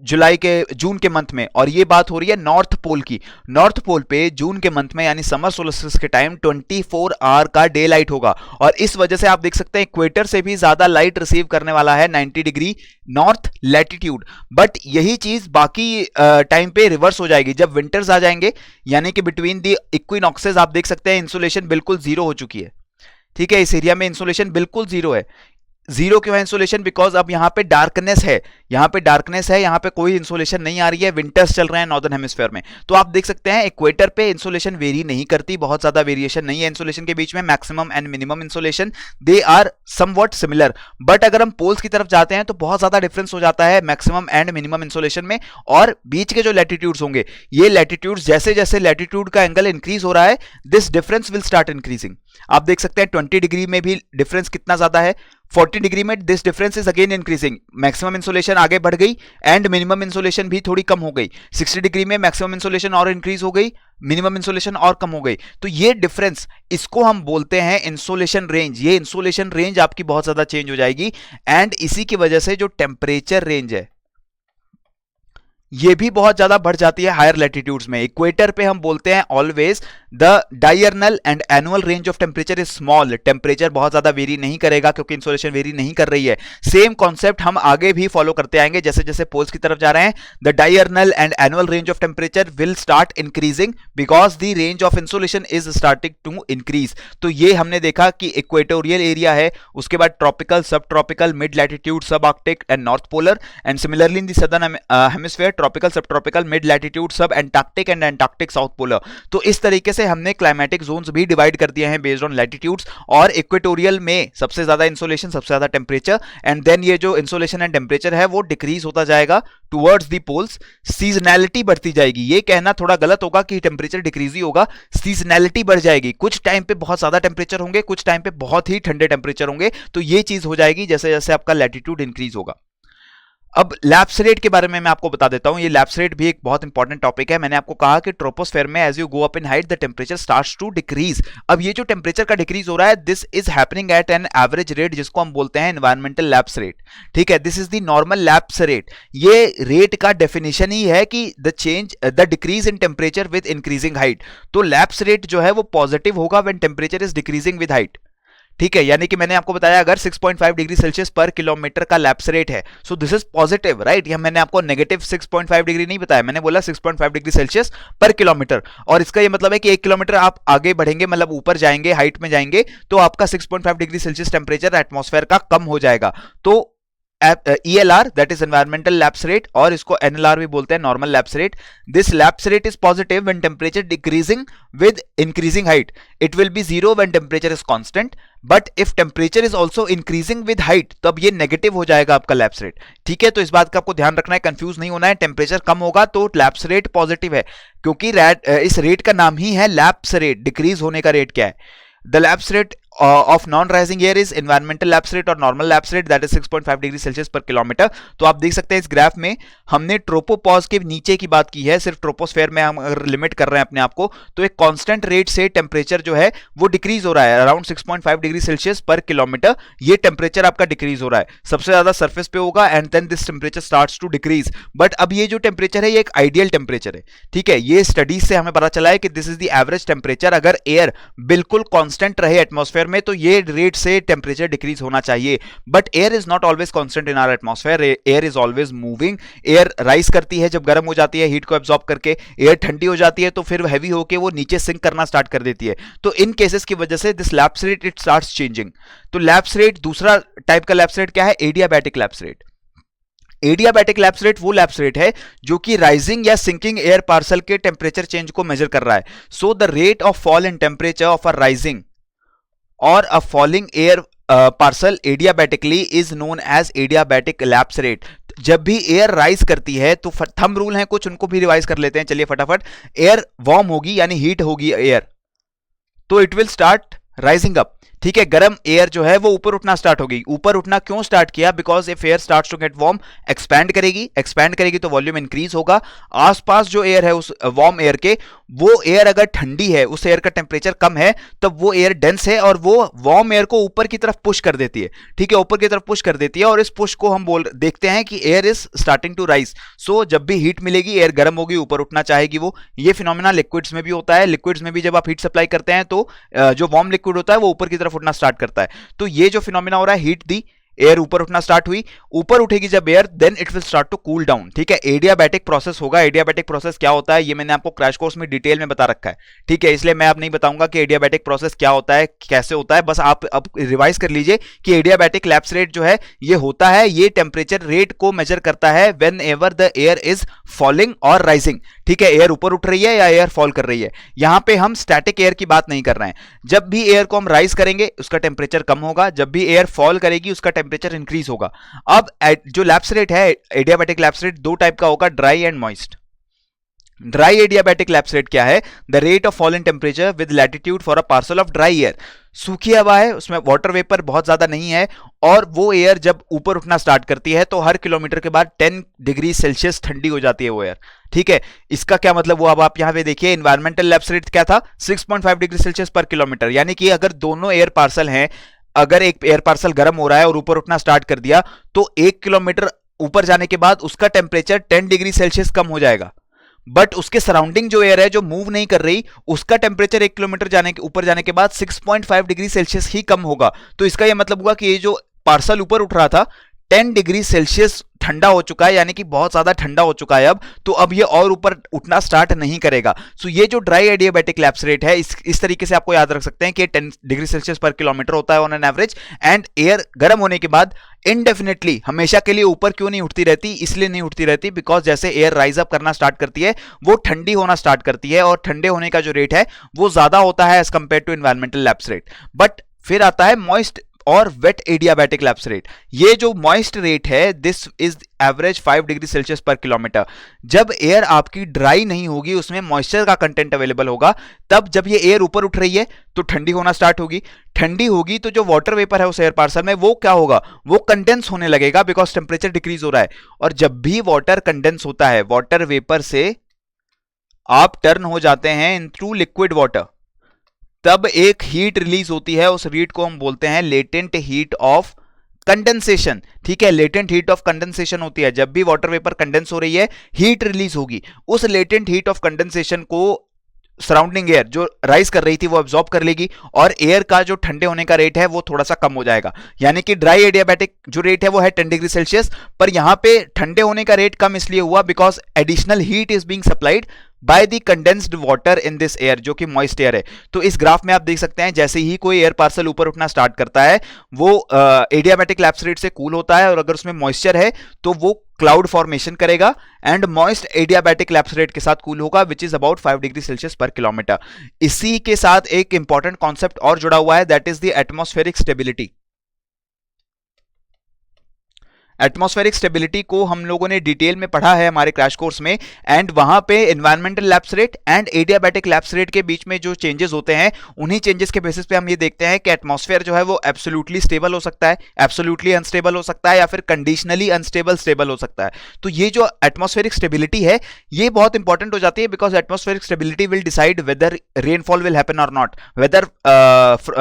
जून के मंथ में, और ये बात हो रही है नॉर्थ पोल की। नॉर्थ पोल पे जून के मंथ में यानी समर सोल्स्टिस के टाइम 24 आवर का डे लाइट होगा, और इस वजह से आप देख सकते हैं इक्वेटर से भी ज्यादा लाइट रिसीव करने वाला है 90 डिग्री नॉर्थ लैटिट्यूड। बट यही चीज बाकी टाइम पे रिवर्स हो जाएगी जब विंटर्स आ जाएंगे, यानी कि बिटवीन द इक्विनॉक्सेस आप देख सकते हैं इंसोलेशन बिल्कुल जीरो हो चुकी है, ठीक है। इस एरिया में इंसोलेशन बिल्कुल जीरो है। जीरो क्यों है इंसोलेशन? बिकॉज अब यहां पे डार्कनेस है, यहां पे डार्कनेस है, यहां पे कोई इंसोलेशन नहीं आ रही है, विंटर्स चल रहे हैं नॉर्दर्न हेमिस्फीयर में। तो आप देख सकते हैं इक्वेटर पे इंसोलेशन वेरी नहीं करती, बहुत ज्यादा वेरिएशन नहीं है इंसोलेशन के बीच में। Maximum and minimum insolation they are somewhat similar. But अगर हम पोल्स की तरफ जाते हैं तो बहुत ज्यादा डिफरेंस हो जाता है मैक्सिमम एंड मिनिमम इंसोलेशन में। और बीच के जो लैटिट्यूड्स होंगे, ये लैटिट्यूड्स जैसे जैसे लैटिट्यूड का एंगल इंक्रीज हो रहा है, this difference will start increasing. आप देख सकते हैं 20 डिग्री में भी डिफरेंस कितना ज्यादा है, 40 डिग्री में this difference is again increasing. Maximum insolation आगे बढ़ गई एंड मिनिमम इंसोलेशन भी थोड़ी कम हो गई। 60 डिग्री में मैक्सिमम इंसोलेशन और इंक्रीज हो गई, मिनिमम इंसोलेशन और कम हो गई। तो ये डिफरेंस, इसको हम बोलते हैं इंसोलेशन रेंज। ये इंसोलेशन रेंज आपकी बहुत ज्यादा चेंज हो जाएगी एंड इसी की वजह से जो टेम्परेचर रेंज है, ये भी बहुत ज्यादा बढ़ जाती है हायर लैटिट्यूड्स में। इक्वेटर पे हम बोलते हैं always the diurnal and annual range of temperature is small, temperature बहुत ज्यादा वेरी नहीं करेगा क्योंकि इंसोलेशन वेरी नहीं कर रही है। सेम कॉन्सेप्ट हम आगे भी फॉलो करते आएंगे जैसे जैसे पोल्स की तरफ जा रहे हैं। The diurnal and annual range of temperature will start increasing because the range of insolation is starting to increase. तो ये हमने देखा कि इक्वेटोरियल एरिया है, उसके बाद ट्रॉपिकल, सब ट्रॉपिकल, मिड लैटिट्यूड, सब Arctic and north polar, and similarly in the southern hemisphere tropical, सब ट्रॉपिकल, मिड लैटिट्यूड, सब Antarctic and Antarctic south polar. तो इस तरीके से हमने क्लाइमेटिक जोन्स भी डिवाइड कर दिए हैं बेस्ड ऑन लैटिट्यूड्स। और इक्वेटोरियल में सबसे ज्यादा इंसोलेशन, सबसे ज्यादा टेम्परेचर, एंड देन ये जो इंसोलेशन एंड टेम्परेचर है वो डिक्रीज होता जाएगा टुवर्ड्स द पोल्स। सीजनैलिटी बढ़ती जाएगी, ये कहना थोड़ा गलत होगा कि टेम्परेचर डिक्रीज ही होगा, सीजनैलिटी बढ़ जाएगी। कुछ टाइम पे बहुत ज्यादा टेम्परेचर होंगे, कुछ टाइम पे बहुत ही ठंडे टेम्परेचर होंगे। तो ये चीज हो जाएगी जैसे जैसे आपका लैटिट्यूड इंक्रीज होगा। अब लैप्स रेट के बारे में मैं आपको बता देता हूं। ये लैप्स रेट भी एक बहुत इंपॉर्टेंट टॉपिक है। मैंने आपको कहा कि ट्रोपोस्फेयर में as you go up in height the temperature starts to decrease. अब ये जो टेम्परेचर का डिक्रीज हो रहा है, this is happening at an average rate जिसको हम बोलते हैं एनवायरमेंटल लैप्स रेट। ठीक है, this is the normal lapse rate. ये रेट का डेफिनेशन ही है कि the decrease in temperature with increasing height. तो लैप्स रेट जो है वो पॉजिटिव होगा when temperature is decreasing with height. ठीक है, यानी कि मैंने आपको बताया अगर 6.5 डिग्री सेल्सियस पर किलोमीटर का लैप्स रेट है, सो दिस इज पॉजिटिव, राइट। यह मैंने आपको नेगेटिव 6.5 डिग्री नहीं बताया, मैंने बोला 6.5 डिग्री सेल्सियस पर किलोमीटर। और इसका ये मतलब है कि 1 किलोमीटर आप आगे बढ़ेंगे, मतलब ऊपर जाएंगे, हाइट में जाएंगे, तो आपका 6.5 डिग्री सेल्सियस टेम्परेचर एटमॉस्फेयर का कम हो जाएगा। तो ELR that is environmental lapse rate, और इसको NLR भी बोलते हैं, normal lapse rate. This lapse rate is positive when temperature decreasing with increasing height. It will be zero when temperature is constant, but if temperature is also increasing with height, तब ये negative हो जाएगा आपका lapse rate. ठीक है, तो इस बात का आपको ध्यान रखना है, कंफ्यूज नहीं होना है। टेम्परेचर कम होगा तो लैप्स रेट पॉजिटिव है, क्योंकि इस रेट का नाम ही है लैप्स रेट। डिक्रीज होने का रेट क्या है? The lapse rate of non-rising air is environmental lapse rate और normal lapse rate that is 6.5 degree Celsius per kilometre. तो आप देख सकते हैं इस ग्राफ में हमने ट्रोपोपॉज के नीचे की बात की है, सिर्फ ट्रोपोस्फेयर में हम अगर लिमिट कर रहे हैं अपने आप को, तो एक कांस्टेंट रेट से टेम्परेचर जो है वो डिक्रीज हो रहा है around 6.5 degree Celsius per kilometre. ये टेम्परेचर आपका डिक्रीज हो रहा है, सबसे ज्यादा सरफेस पे होगा, and then this temperature starts to decrease. But अब ये जो टेम्परेचर है ये एक आइडियल टेम्परेचर है। ठीक है, ये स्टडीज से हमें पता चला है कि this is the average temperature. अगर एयर बिल्कुल कांस्टेंट रहे एटमॉस्फेयर में तो ये से टेम्परेचर डिक्रीज होना चाहिए। But air is not always constant in our atmosphere, air is always moving. Air rise करती है जब गर्म हो जाती है हीट को एब्जॉर्ब करके, एयर ठंडी हो जाती है तो फिर हैवी होके वो नीचे सिंक करना स्टार्ट कर देती है। तो इन केसेस की वजह से this lapse rate it starts changing. तो लैप्स रेट, दूसरा टाइप का लैप्स रेट क्या है? Adiabatic lapse rate. Adiabatic lapse rate वो लैप्स रेट है जो कि राइजिंग या सिंकिंग एयर पार्सल के टेम्परेचर चेंज को मेजर कर रहा है। So the rate of fall in temperature of a rising or a falling air parcel adiabatically is known as adiabatic lapse rate. जब भी एयर राइज करती है तो थंब रूल हैं कुछ, उनको भी रिवाइज कर लेते हैं। चलिए फटाफट, एयर वार्म होगी यानी हीट होगी एयर, तो it will start rising up. ठीक है, गर्म एयर जो है वो ऊपर उठना स्टार्ट होगी। ऊपर उठना क्यों स्टार्ट किया? Because if air starts to get warm, expand करेगी तो वॉल्यूम इंक्रीज होगा। आसपास जो एयर है उस वार्म एयर के, वो एयर अगर ठंडी है, उस एयर का टेम्परेचर कम है, तब वो एयर डेंस है और वो वार्म एयर को ऊपर की तरफ पुश कर देती है। ठीक है, ऊपर की तरफ पुश कर देती है, और इस पुश को हम देखते हैं कि air is starting to rise. So जब भी हीट मिलेगी, एयर गर्म होगी, ऊपर उठना चाहेगी वो। ये फिनोमेना लिक्विड्स में भी होता है। लिक्विड्स में भी जब आप हीट सप्लाई करते हैं तो जो वार्म लिक्विड होता है वो ऊपर की तरफ उठना स्टार्ट करता है। तो ये जो फिनोमेना हो रहा है, हीट दी, एयर ऊपर उठना स्टार्ट हुई, ऊपर उठेगी जब air, then it will start to cool down. ठीक है, एडियाबैटिक प्रोसेस होगा। एडियाबैटिक प्रोसेस क्या होता है ये मैंने आपको क्रैश कोर्स में डिटेल में बता रखा है। ठीक है, इसलिए मैं अब नहीं बताऊंगा कि एडियाबैटिक प्रोसेस क्या होता है, कैसे होता है। बस आप अब रिवाइज कर लीजिए कि एडियाबैटिक लैप्स रेट जो है ये होता है, ये टेम्परेचर रेट को मेजर करता है when ever the air is falling और राइजिंग। ठीक है, एयर ऊपर उठ रही है या एयर फॉल कर रही है। यहां पे हम स्टैटिक एयर की बात नहीं कर रहे हैं। जब भी एयर को हम राइज करेंगे उसका टेम्परेचर कम होगा, जब भी एयर फॉल करेगी उसका टेम्परेचर इंक्रीज होगा। अब जो लैप्स रेट है, एडियाबैटिक लैप्स रेट दो टाइप का होगा, dry and moist. Dry adiabatic lapse rate क्या है? The rate of fall in temperature with latitude for a parcel of dry air. सूखी हवा है, उसमें वाटर वेपर बहुत ज्यादा नहीं है, और वो एयर जब ऊपर उठना स्टार्ट करती है तो हर किलोमीटर के बाद 10 डिग्री सेल्सियस ठंडी हो जाती है वो एयर। ठीक है, इसका क्या मतलब हुआ? अब आप यहां पे देखिए, एनवायरमेंटल लैप्स रेट क्या था? 6.5 डिग्री सेल्सियस पर किलोमीटर। यानी कि अगर दोनों एयर पार्सल हैं, अगर एक एयर पार्सल गर्म हो रहा है और ऊपर उठना स्टार्ट कर दिया, तो 1 किलोमीटर ऊपर जाने के बाद उसका टेम्परेचर 10 डिग्री सेल्सियस कम हो जाएगा, बट उसके सराउंडिंग जो एयर है जो मूव नहीं कर रही, उसका टेम्परेचर 1 किलोमीटर जाने के ऊपर जाने के बाद 6.5 डिग्री सेल्सियस ही कम होगा। तो इसका यह मतलब हुआ कि ये जो पार्सल ऊपर उठ रहा था 10 डिग्री सेल्सियस ठंडा हो चुका है, यानी कि बहुत ज्यादा ठंडा हो चुका है अब, तो अब ये और ऊपर उठना स्टार्ट नहीं करेगा। सो ये जो ड्राई एडियाबैटिक लैप्स रेट है, इस तरीके से आपको याद रख सकते हैं कि 10 डिग्री सेल्सियस पर किलोमीटर होता है on an average, and air गर्म होने के बाद इनडेफिनेटली हमेशा के लिए ऊपर क्यों नहीं उठती रहती, इसलिए नहीं उठती रहती बिकॉज जैसे एयर राइज अप करना स्टार्ट करती है वो ठंडी होना स्टार्ट करती है, और ठंडे होने का जो रेट है वो ज्यादा होता है as compare to environmental lapse rate. But फिर आता है मॉइस्ट और वेट एडियाबैटिक लैप्स रेट। ये जो मॉइस्ट रेट है this is average 5 degree Celsius per kilometre. जब एयर आपकी ड्राई नहीं होगी, उसमें मॉइस्चर का कंटेंट अवेलेबल होगा, तब जब ये एयर ऊपर उठ रही है तो ठंडी होना स्टार्ट होगी। ठंडी होगी तो जो वाटर वेपर है उस एयर पार्सल में वो क्या होगा, वो कंडेंस होने लगेगा बिकॉज टेम्परेचर डिक्रीज हो रहा है। और जब भी वाटर कंडेंस होता है, वाटर वेपर से आप टर्न हो जाते हैं इनटू लिक्विड वाटर, तब एक हीट रिलीज होती है, उस हीट को हम बोलते हैं लेटेंट हीट ऑफ कंडेंसेशन। ठीक है, लेटेंट हीट ऑफ कंडेंसेशन होती है जब भी वाटर वेपर कंडेंस हो रही है, हीट रिलीज होगी। उस लेटेंट हीट ऑफ कंडेंसेशन को सराउंडिंग एयर जो राइज कर रही थी वो अब्सॉर्ब कर लेगी, और एयर का जो ठंडे होने का रेट है वो थोड़ा सा कम हो जाएगा। यानी कि ड्राई एडियाबैटिक जो रेट है वो है 10 डिग्री सेल्सियस, पर यहां पे ठंडे होने का रेट कम इसलिए हुआ because additional heat is being supplied by the condensed water in this air, जो कि मॉइस्ट एयर है। तो इस ग्राफ में आप देख सकते हैं जैसे ही कोई एयर पार्सल ऊपर उठना स्टार्ट करता है वो एडियाबैटिक लैप्स रेट से कूल होता है, और अगर उसमें मॉइस्चर है तो वो क्लाउड फॉर्मेशन करेगा and moist adiabatic lapse rate के साथ कूल होगा which is about 5 degree Celsius per kilometre. इसी के साथ एक इंपॉर्टेंट कॉन्सेप्ट और जुड़ा हुआ है, that is the atmospheric stability. Atmospheric stability को हम लोगों ने डिटेल में पढ़ा है हमारे क्रैश कोर्स में, एंड वहां पे environmental lapse rate and adiabatic lapse rate के बीच में जो चेंजेस होते हैं, उन्हीं चेंजेस के बेसिस पे हम ये देखते हैं कि एटमॉस्फेयर जो है वो एब्सोल्युटली स्टेबल हो सकता है, एब्सोल्युटली अनस्टेबल हो सकता है, या फिर कंडीशनली अनस्टेबल स्टेबल हो सकता है। तो ये जो एटमॉस्फेरिक स्टेबिलिटी है ये बहुत इंपॉर्टेंट हो जाती है because atmospheric stability will decide whether rainfall will happen और not, whether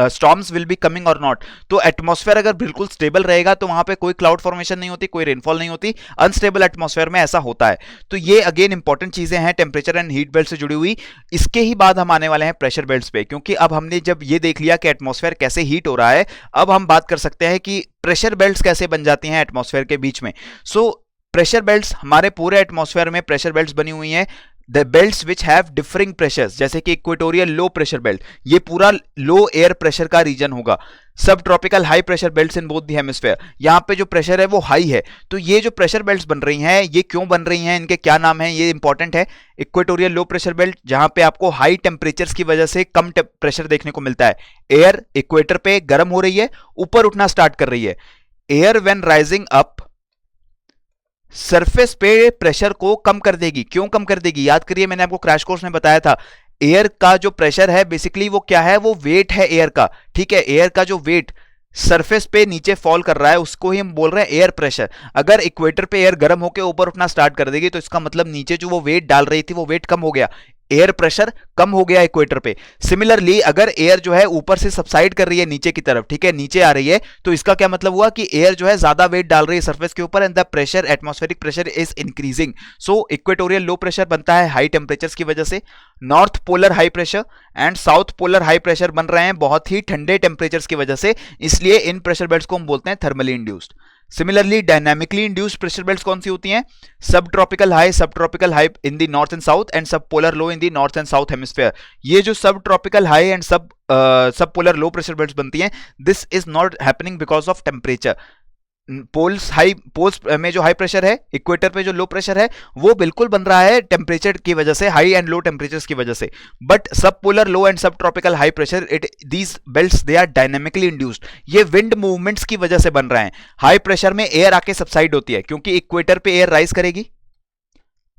storms will be coming और नॉट। तो एटमॉस्फेयर अगर बिल्कुल स्टेबल रहेगा तो वहां पे कोई क्लाउड फॉर्मेशन नहीं होती, कोई रेनफॉल नहीं होती। अनस्टेबल एटमॉस्फेयर में ऐसा होता है। तो ये अगेन इंपॉर्टेंट चीजें हैं टेम्परेचर एंड हीट बेल्ट से जुड़ी हुई। इसके ही बाद हम आने वाले हैं प्रेशर बेल्ट्स पे, क्योंकि अब हमने जब ये देख लिया कि एटमॉस्फेयर कैसे हीट हो रहा है, अब हम बात कर सकते हैं कि प्रेशर बेल्ट्स कैसे बन जाती हैं एटमॉस्फेयर के बीच में। सो प्रेशर बेल्ट्स, हमारे पूरे एटमॉस्फेयर में प्रेशर बेल्ट्स बनी हुई हैं, the belts which have differing pressures, जैसे कि इक्वेटोरियल लो प्रेशर बेल्ट, ये पूरा लो एयर प्रेशर का रीजन होगा। सब tropical high pressure belts in both the hemisphere, यहाँ पे जो प्रेशर है वो हाई है। तो ये जो प्रेशर बेल्ट्स बन रही हैं ये क्यों बन रही हैं, इनके क्या नाम हैं, ये इंपॉर्टेंट है। इक्वेटोरियल लो प्रेशर बेल्ट, जहां पे आपको हाई टेम्परेचर्स की वजह से कम प्रेशर देखने को मिलता है। एयर इक्वेटर पे गर्म हो रही है, ऊपर उठना स्टार्ट कर रही है। Air when rising up surface पे प्रेशर को कम कर देगी। क्यों कम कर देगी, याद करिए मैंने आपको क्रैश कोर्स में बताया था, एयर का जो प्रेशर है बेसिकली वो क्या है, वो वेट है एयर का। ठीक है, एयर का जो वेट सरफेस पे नीचे फॉल कर रहा है उसको ही हम बोल रहे हैं एयर प्रेशर। अगर इक्वेटर पे एयर गर्म होकर ऊपर उठना स्टार्ट कर देगी तो इसका मतलब नीचे जो वो वेट डाल रही थी वो वेट कम हो गया, एयर प्रेशर कम हो गया इक्वेटर पे। सिमिलरली अगर एयर जो है ऊपर से सबसाइड कर रही है नीचे की तरफ, ठीक है, नीचे आ रही है, तो इसका क्या मतलब हुआ कि एयर जो है ज्यादा वेट डाल रही है सरफेस के ऊपर, and the pressure, atmospheric pressure is increasing. So equatorial low pressure बनता है हाई टेम्परेचर्स की वजह से। North polar high pressure and south polar high pressure बन रहे हैं बहुत ही ठंडे टेम्परेचर्स की वजह से, इसलिए इन प्रेशर बेल्ट्स को हम बोलते हैं thermally induced. Similarly dynamically induced pressure belts कौन सी होती हैं, sub tropical high in the north and south and sub polar low in the north and south hemisphere. ये जो sub tropical high and sub polar low pressure belts बनती हैं, this is not happening because of temperature. Poles में जो high pressure है, equator पे जो low pressure है, वो बिल्कुल बन रहा है टेम्परेचर की वजह से, हाई एंड लो टेम्परेचर्स की वजह से। But sub polar low and sub tropical high pressure, these belts they are dynamically induced. ये विंड मूवमेंट्स की वजह से बन रहे हैं। हाई प्रेशर में एयर आके सबसाइड होती है क्योंकि इक्वेटर पे एयर राइज करेगी,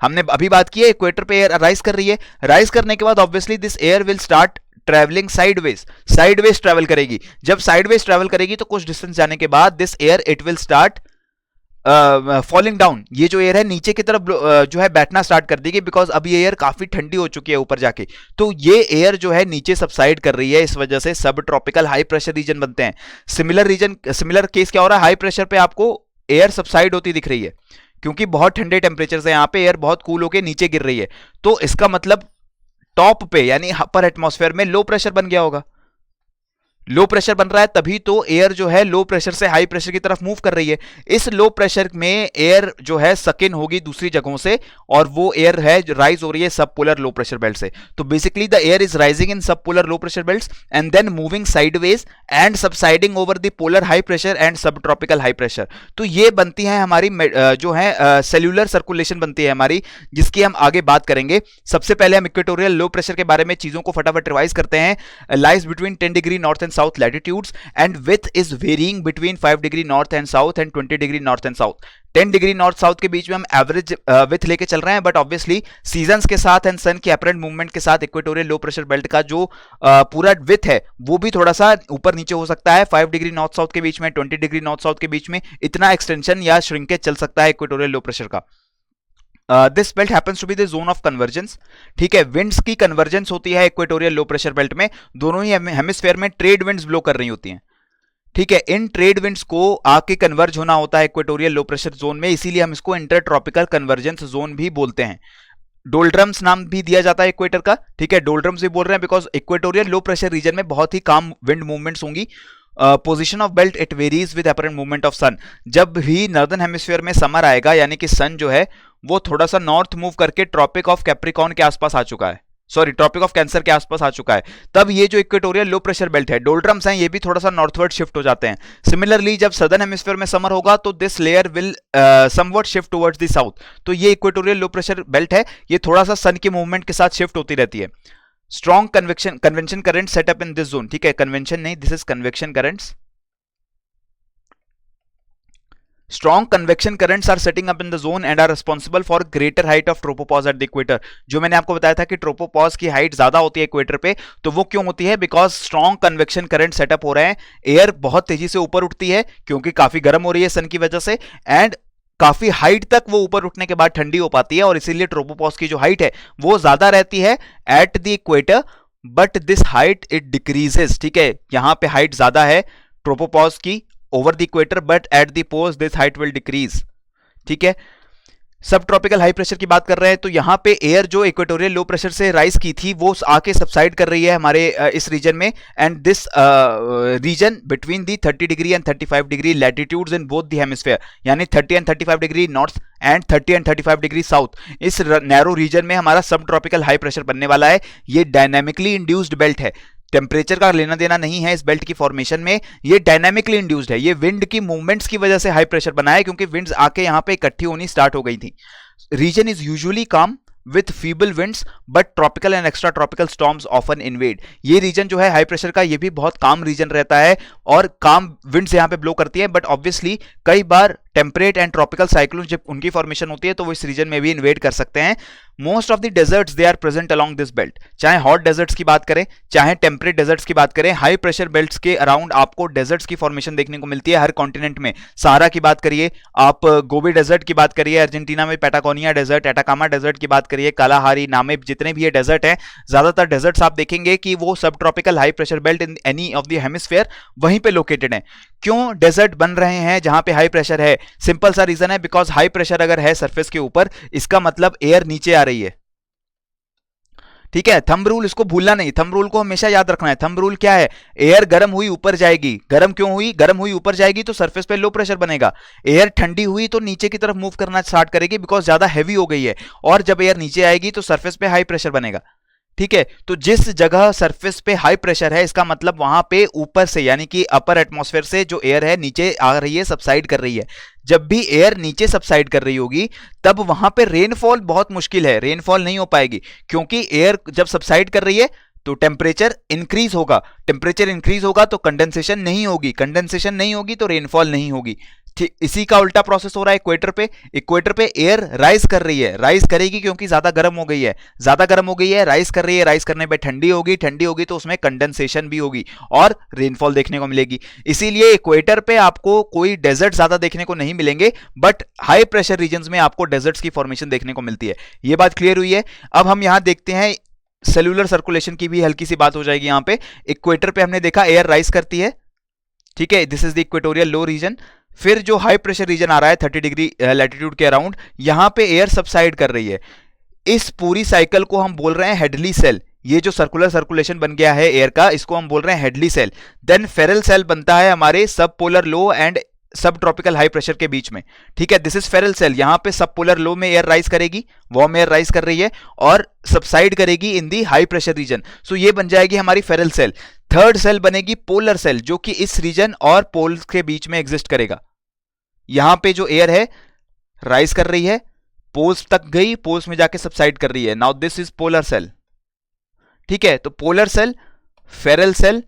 हमने अभी बात की है, इक्वेटर पे एयर राइज कर रही है। राइज करने के बाद obviously this air will start travelling sideways travel करेगी। जब साइडवेज ट्रेवल करेगी तो कुछ डिस्टेंस जाने के बाद this air it will start falling down. ये जो एयर है नीचे की तरफ जो है बैठना स्टार्ट कर देगी बिकॉज अब ये एयर काफी ठंडी हो चुकी है ऊपर जाके। तो ये एयर जो है नीचे सबसाइड कर रही है, इस वजह से सब ट्रॉपिकल हाई प्रेशर रीजन बनते हैं। सिमिलर केस क्या हो रहा है, हाई प्रेशर पे आपको एयर सबसाइड होती दिख रही है, क्योंकि बहुत ठंडे टेम्परेचर से यहाँ पे एयर बहुत कूल होके नीचे गिर रही है। तो इसका मतलब टॉप पे यानी अपर एटमॉस्फेयर में लो प्रेशर बन गया होगा। लो प्रेशर बन रहा है तभी तो एयर जो है लो प्रेशर से हाई प्रेशर की तरफ मूव कर रही है। इस लो प्रेशर में एयर जो है सक इन होगी दूसरी जगहों से, और वो एयर है जो राइज हो रही है सब पोलर लो प्रेशर बेल्ट से। तो basically the air is rising in sub polar low pressure belts and then moving sideways and subsiding over the polar high pressure and sub tropical high pressure. तो ये बनती है हमारी जो है cellular circulation बनती है हमारी, जिसकी हम आगे बात करेंगे। सबसे पहले हम इक्वेटोरियल लो प्रेशर के बारे में चीजों को फटाफट रिवाइज करते हैं। Lies between 10 degree north and south latitudes and width is varying between 5 degree north and south and 20 degree north and south। 10 degree north south के बीच में हम एवरेज विथ लेके चल रहे हैं, बट ऑब्वियसली सीजन्स के साथ एंड सन के अपरेंट मूवमेंट के साथ इक्वेटोरियल लो प्रेशर बेल्ट का जो पूरा विथ है वो भी थोड़ा सा ऊपर नीचे हो सकता है। 5 डिग्री नॉर्थ साउथ के बीच में, 20 डिग्री नॉर्थ साउथ के बीच में इतना एक्सटेंशन या श्रिंकेज चल सकता है इक्वेटोरियल लो प्रेशर का। This belt happens to be the zone of convergence. ठीक है, विंड्स की कन्वर्जेंस होती है इक्वेटोरियल लो प्रेशर बेल्ट में। दोनों ही हेमिस्फेयर में ट्रेड विंड्स ब्लो कर रही होती हैं। ठीक है, इन ट्रेड विंड्स को आके कन्वर्ज होना होता है इक्वेटोरियल लो प्रेशर जोन में, इसीलिए हम इसको इंटर ट्रॉपिकल कन्वर्जेंस जोन भी बोलते हैं। डोल्ड्रम्स नाम भी दिया जाता है इक्वेटर का। ठीक है, डोल्ड्रम्स भी बोल रहे हैं because equatorial low pressure region में बहुत ही काम विंड मूवमेंट्स होंगी। Position of belt it varies with apparent movement of sun. जब भी नॉर्दर्न हेमिस्फीयर में समर आएगा यानी कि सन जो है वो थोड़ा सा नॉर्थ मूव करके ट्रॉपिक ऑफ कैप्रिकॉर्न के आसपास आ चुका है, सॉरी ट्रॉपिक ऑफ कैंसर के आसपास आ चुका है, तब ये जो इक्वेटोरियल लो प्रेशर बेल्ट है, डोल्ड्रम्स हैं, ये भी थोड़ा सा नॉर्थवर्ड शिफ्ट हो जाते हैं। सिमिलरली जब सदर्न हेमिस्फीयर में समर होगा तो this layer will somewhat shift towards the south. तो ये इक्वेटोरियल लो प्रेशर बेल्ट है, ये थोड़ा सा सन के मूवमेंट के साथ शिफ्ट होती रहती है। Strong convection current setup in this zone. ठीक है, कन्वेंशन नहीं, this is convection currents. Strong convection currents are setting up in the zone and are responsible for greater height of tropopause at the equator। जो मैंने आपको बताया था कि tropopause की हाइट ज्यादा होती है इक्वेटर पे, तो वो क्यों होती है? Because strong convection current setup हो रहे हैं, एयर बहुत तेजी से ऊपर उठती है क्योंकि काफी गर्म हो रही है सन की वजह से, एंड काफी हाइट तक वो ऊपर उठने के बाद ठंडी हो पाती है, और इसीलिए ट्रोपोपॉज की जो हाइट है वो ज्यादा रहती है at the equator, but this height it decreases. ठीक है, यहां पे हाइट ज्यादा है ट्रोपोपॉज की over the equator, but at the poles this height will decrease। ठीक है, सब ट्रॉपिकल हाई प्रेशर की बात कर रहे हैं, तो यहां पे एयर जो इक्वेटोरियल लो प्रेशर से राइज की थी वो आके सबसाइड कर रही है हमारे इस रीजन में, and this region between the 30 degree and 35 degree latitudes in both the hemisphere, यानी 30 and 35 degree north and 30 and 35 degree south, इस नैरो रीजन में हमारा सब ट्रॉपिकल हाई प्रेशर बनने वाला है। ये डायनामिकली इंड्यूस्ड बेल्ट है, टेम्परेचर का लेना देना नहीं है इस बेल्ट की फॉर्मेशन में, ये डायनामिकली इंड्यूस्ड है। ये विंड की मूवमेंट्स की वजह से हाई प्रेशर बना है, क्योंकि विंड्स आके यहां पे इकट्ठी होनी स्टार्ट हो गई थी। रीजन इज यूजुअली काम with feeble winds but tropical and extra tropical storms often invade। ये रीजन जो है हाई प्रेशर का, ये भी बहुत काम रीजन रहता है और काम विंड्स यहाँ पे ब्लो करती है, बट ऑब्वियसली कई बार टेम्परेट एंड ट्रॉपिकल साइक्लोन जब उनकी फॉर्मेशन होती है तो वो इस रीजन में भी इन्वेड कर सकते हैं। Most of the deserts they are present along this belt, चाहे हॉट डेजर्ट्स की बात करें चाहे टेम्परेट डेजर्ट्स की बात करें, हाई प्रेशर बेल्ट्स के अराउंड आपको डेजर्ट्स की फॉर्मेशन देखने को मिलती है हर कॉन्टिनेंट में। सहारा की बात करिए आप, गोबी डेजर्ट की बात करिए अर्जेंटीना में, पैटागोनिया डेजर्ट, एटाकामा डेजर्ट की बात करिए, कालाहारी, नामेब, जितने भी ये डेजर्ट हैं, ज्यादातर डेजर्ट्स आप देखेंगे कि वो सब tropical high pressure belt in any of the hemisphere वहीं पे लोकेटेड है। क्यों डेजर्ट बन रहे हैं जहां पे हाई प्रेशर है? सिंपल सा रीजन है, बिकॉज हाई प्रेशर अगर है सरफेस के ऊपर, इसका मतलब एयर नीचे आ रही है। ठीक है, थंब रूल इसको भूलना नहीं, थंब रूल को हमेशा याद रखना है। थंब रूल क्या है? एयर गर्म हुई ऊपर जाएगी, गर्म क्यों हुई? गर्म हुई ऊपर जाएगी तो सरफेस पे लो प्रेशर बनेगा। एयर ठंडी हुई तो नीचे की तरफ मूव करना स्टार्ट करेगी बिकॉज ज्यादा हैवी हो गई है, और जब एयर नीचे आएगी तो सरफेस पे हाई प्रेशर बनेगा। ठीक है, तो जिस जगह सरफेस पे हाई प्रेशर है, इसका मतलब वहां पे ऊपर से यानी कि अपर एटमॉस्फेयर से जो एयर है नीचे आ रही है, सबसाइड कर रही है। जब भी एयर नीचे सबसाइड कर रही होगी तब वहां पे रेनफॉल बहुत मुश्किल है, रेनफॉल नहीं हो पाएगी, क्योंकि एयर जब सबसाइड कर रही है तो टेम्परेचर इंक्रीज होगा, टेम्परेचर इंक्रीज होगा तो कंडेंसेशन नहीं होगी, कंडेंसेशन नहीं होगी तो रेनफॉल नहीं होगी। ठीक इसी का उल्टा प्रोसेस हो रहा है इक्वेटर पे। इक्वेटर पे एयर राइज कर रही है, राइज करेगी क्योंकि ज्यादा गर्म हो गई है, ज्यादा गर्म हो गई है, राइज कर रही है, राइज करने पे ठंडी होगी, ठंडी होगी तो उसमें कंडेंसेशन भी होगी और रेनफॉल देखने को मिलेगी। इसीलिए इक्वेटर पे आपको कोई डेजर्ट ज्यादा देखने को नहीं मिलेंगे, बट हाई प्रेशर रीजन्स में आपको डेजर्ट्स की फॉर्मेशन देखने को मिलती है। ये बात क्लियर हुई है। अब हम यहां देखते हैं सेल्यूलर सर्कुलेशन की भी हल्की सी बात हो जाएगी। यहां पे इक्वेटर पे हमने देखा एयर राइज करती है, ठीक है, this is the equatorial low region. फिर जो हाई प्रेशर रीजन आ रहा है 30 डिग्री लैटिट्यूड के अराउंड, यहां पे एयर सबसाइड कर रही है। इस पूरी साइकिल को हम बोल रहे हैं हेडली सेल। ये जो सर्कुलर सर्कुलेशन बन गया है एयर का, इसको हम बोल रहे हैं Hadley cell. Then Ferrel cell बनता है हमारे sub polar low and sub tropical high pressure के बीच में, ठीक है। This is Ferrel cell. यहां पे सब पोलर लो में एयर राइज करेगी, वार्म एयर राइज कर रही है, और सबसाइड करेगी in the high pressure region. So ये बन जाएगी हमारी फेरल सेल। थर्ड सेल बनेगी पोलर सेल, जो कि इस रीजन और पोल्स के बीच में एग्जिस्ट करेगा। यहां पे जो एयर है राइज कर रही है, पोल्स तक गई, पोल्स में जाके सबसाइड कर रही है। Now this is polar cell, ठीक है। तो polar cell, Ferrel cell,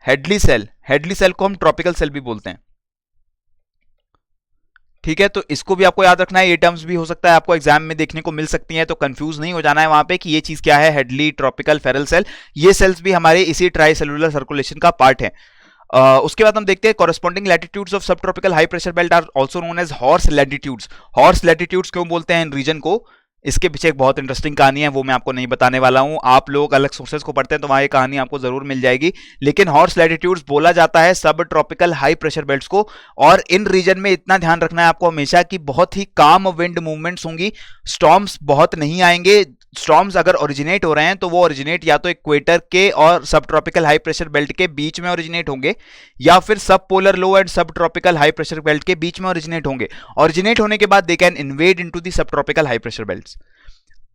Hadley cell. Hadley cell को हम ट्रॉपिकल सेल भी बोलते हैं, ठीक है। तो इसको भी आपको याद रखना है। ये टर्म्स भी हो सकता है आपको एग्जाम में देखने को मिल सकती हैं, तो कंफ्यूज नहीं हो जाना है वहां पे कि ये चीज क्या है, हेडली, ट्रॉपिकल, फेरल सेल। ये सेल्स भी हमारे इसी ट्राई सेलुलर सर्कुलेशन का पार्ट है। उसके बाद हम देखते हैं कॉरेस्पॉन्डिंग लैटिट्यूड्स ऑफ सब tropical high pressure belt are also known as horse latitudes. Horse latitudes क्यों बोलते हैं इन रीजन को, इसके पीछे एक बहुत इंटरेस्टिंग कहानी है, वो मैं आपको नहीं बताने वाला हूं। आप लोग अलग सोर्सेज को पढ़ते हैं तो वहां ये कहानी आपको जरूर मिल जाएगी। लेकिन हॉर्स लैटिट्यूड्स बोला जाता है सब ट्रॉपिकल हाई प्रेशर बेल्ट्स को। और इन रीजन में इतना ध्यान रखना है आपको हमेशा कि बहुत ही काम विंड मूवमेंट्स होंगी, स्टॉर्म्स बहुत नहीं आएंगे। स्टॉर्म्स अगर ओरिजिनेट हो रहे हैं तो वो ओरिजिनेट या तो इक्वेटर के और सब ट्रॉपिकल हाई प्रेशर बेल्ट के बीच में ओरिजिनेट होंगे, या फिर सब polar low and sub tropical high pressure belt के बीच में ओरिजिनेट होंगे। ओरिजिनेट होने के बाद they can invade into the sub tropical high pressure belts.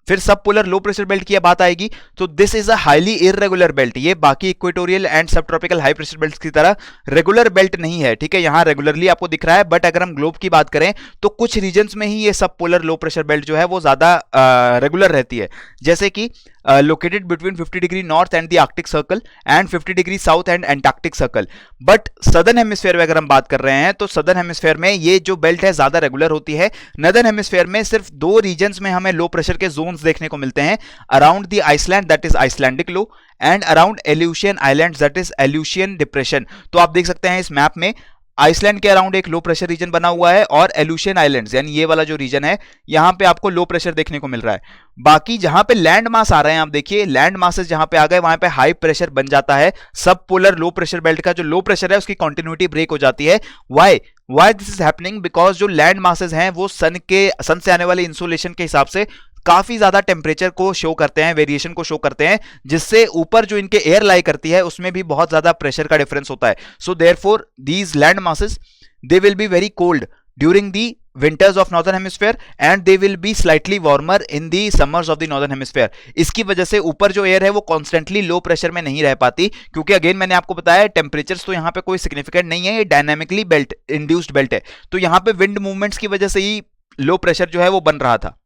फिर सब पोलर लो प्रेशर बेल्ट की बात आएगी तो this is a highly irregular belt. ये बाकी equatorial and sub tropical high pressure belt की तरह रेगुलर बेल्ट नहीं है, ठीक है। यहां रेगुलरली आपको दिख रहा है, बट अगर हम ग्लोब की बात करें तो कुछ रीजन्स में ही ये सब पोलर लो प्रेशर बेल्ट जो है वो ज्यादा रेगुलर रहती है। जैसे कि located between 50 degree north and the Arctic circle and 50 degree south and Antarctic circle. But southern hemisphere में अगर हम बात कर रहे हैं तो सदर्न हेमिस्फेयर में ये जो बेल्ट है ज्यादा रेगुलर होती है। नदर्न हेमिस्फेयर में सिर्फ दो रीजन्स में हमें लो प्रेशर के जोन्स देखने को मिलते हैं, around the Iceland that is Icelandic low and around Aleutian island that is Aleutian depression. तो आप देख सकते हैं इस मैप में आइसलैंड के अराउंड एक लो प्रेशर रीजन बना हुआ है, और एल्यूशियन आइलैंड्स यानी ये वाला जो रीजन है यहां पे आपको लो प्रेशर देखने को मिल रहा है। बाकी जहां पे लैंड मास आ रहे हैं, आप देखिए लैंड मासेस जहां पे आ गए वहां पे हाई प्रेशर बन जाता है। सब पोलर लो प्रेशर बेल्ट का जो लो प्रेशर है उसकी कंटिन्यूटी ब्रेक हो जाती है। Why this is happening, because जो लैंड मासेस हैं वो सन से आने वाले इंसोलेशन के हिसाब से काफी ज्यादा टेम्परेचर को शो करते हैं, वेरिएशन को शो करते हैं, जिससे ऊपर जो इनके एयर लाई करती है उसमें भी बहुत ज्यादा प्रेशर का डिफरेंस होता है। So therefore these land masses they will be very cold during the winters of northern hemisphere and they will be slightly warmer in the summers of the northern hemisphere। इसकी वजह से ऊपर जो air है वो constantly low pressure में नहीं रह पाती, क्योंकि अगेन मैंने आपको बताया टेम्परेचर्स तो यहाँ पे कोई सिग्निफिकेंट नहीं है, ये डायनामिकली बेल्ट इंड्यूस्ड बेल्ट है। तो यहाँ पे विंड मूवमेंट्स की वजह से ही लो प्रेशर जो है वो बन रहा था,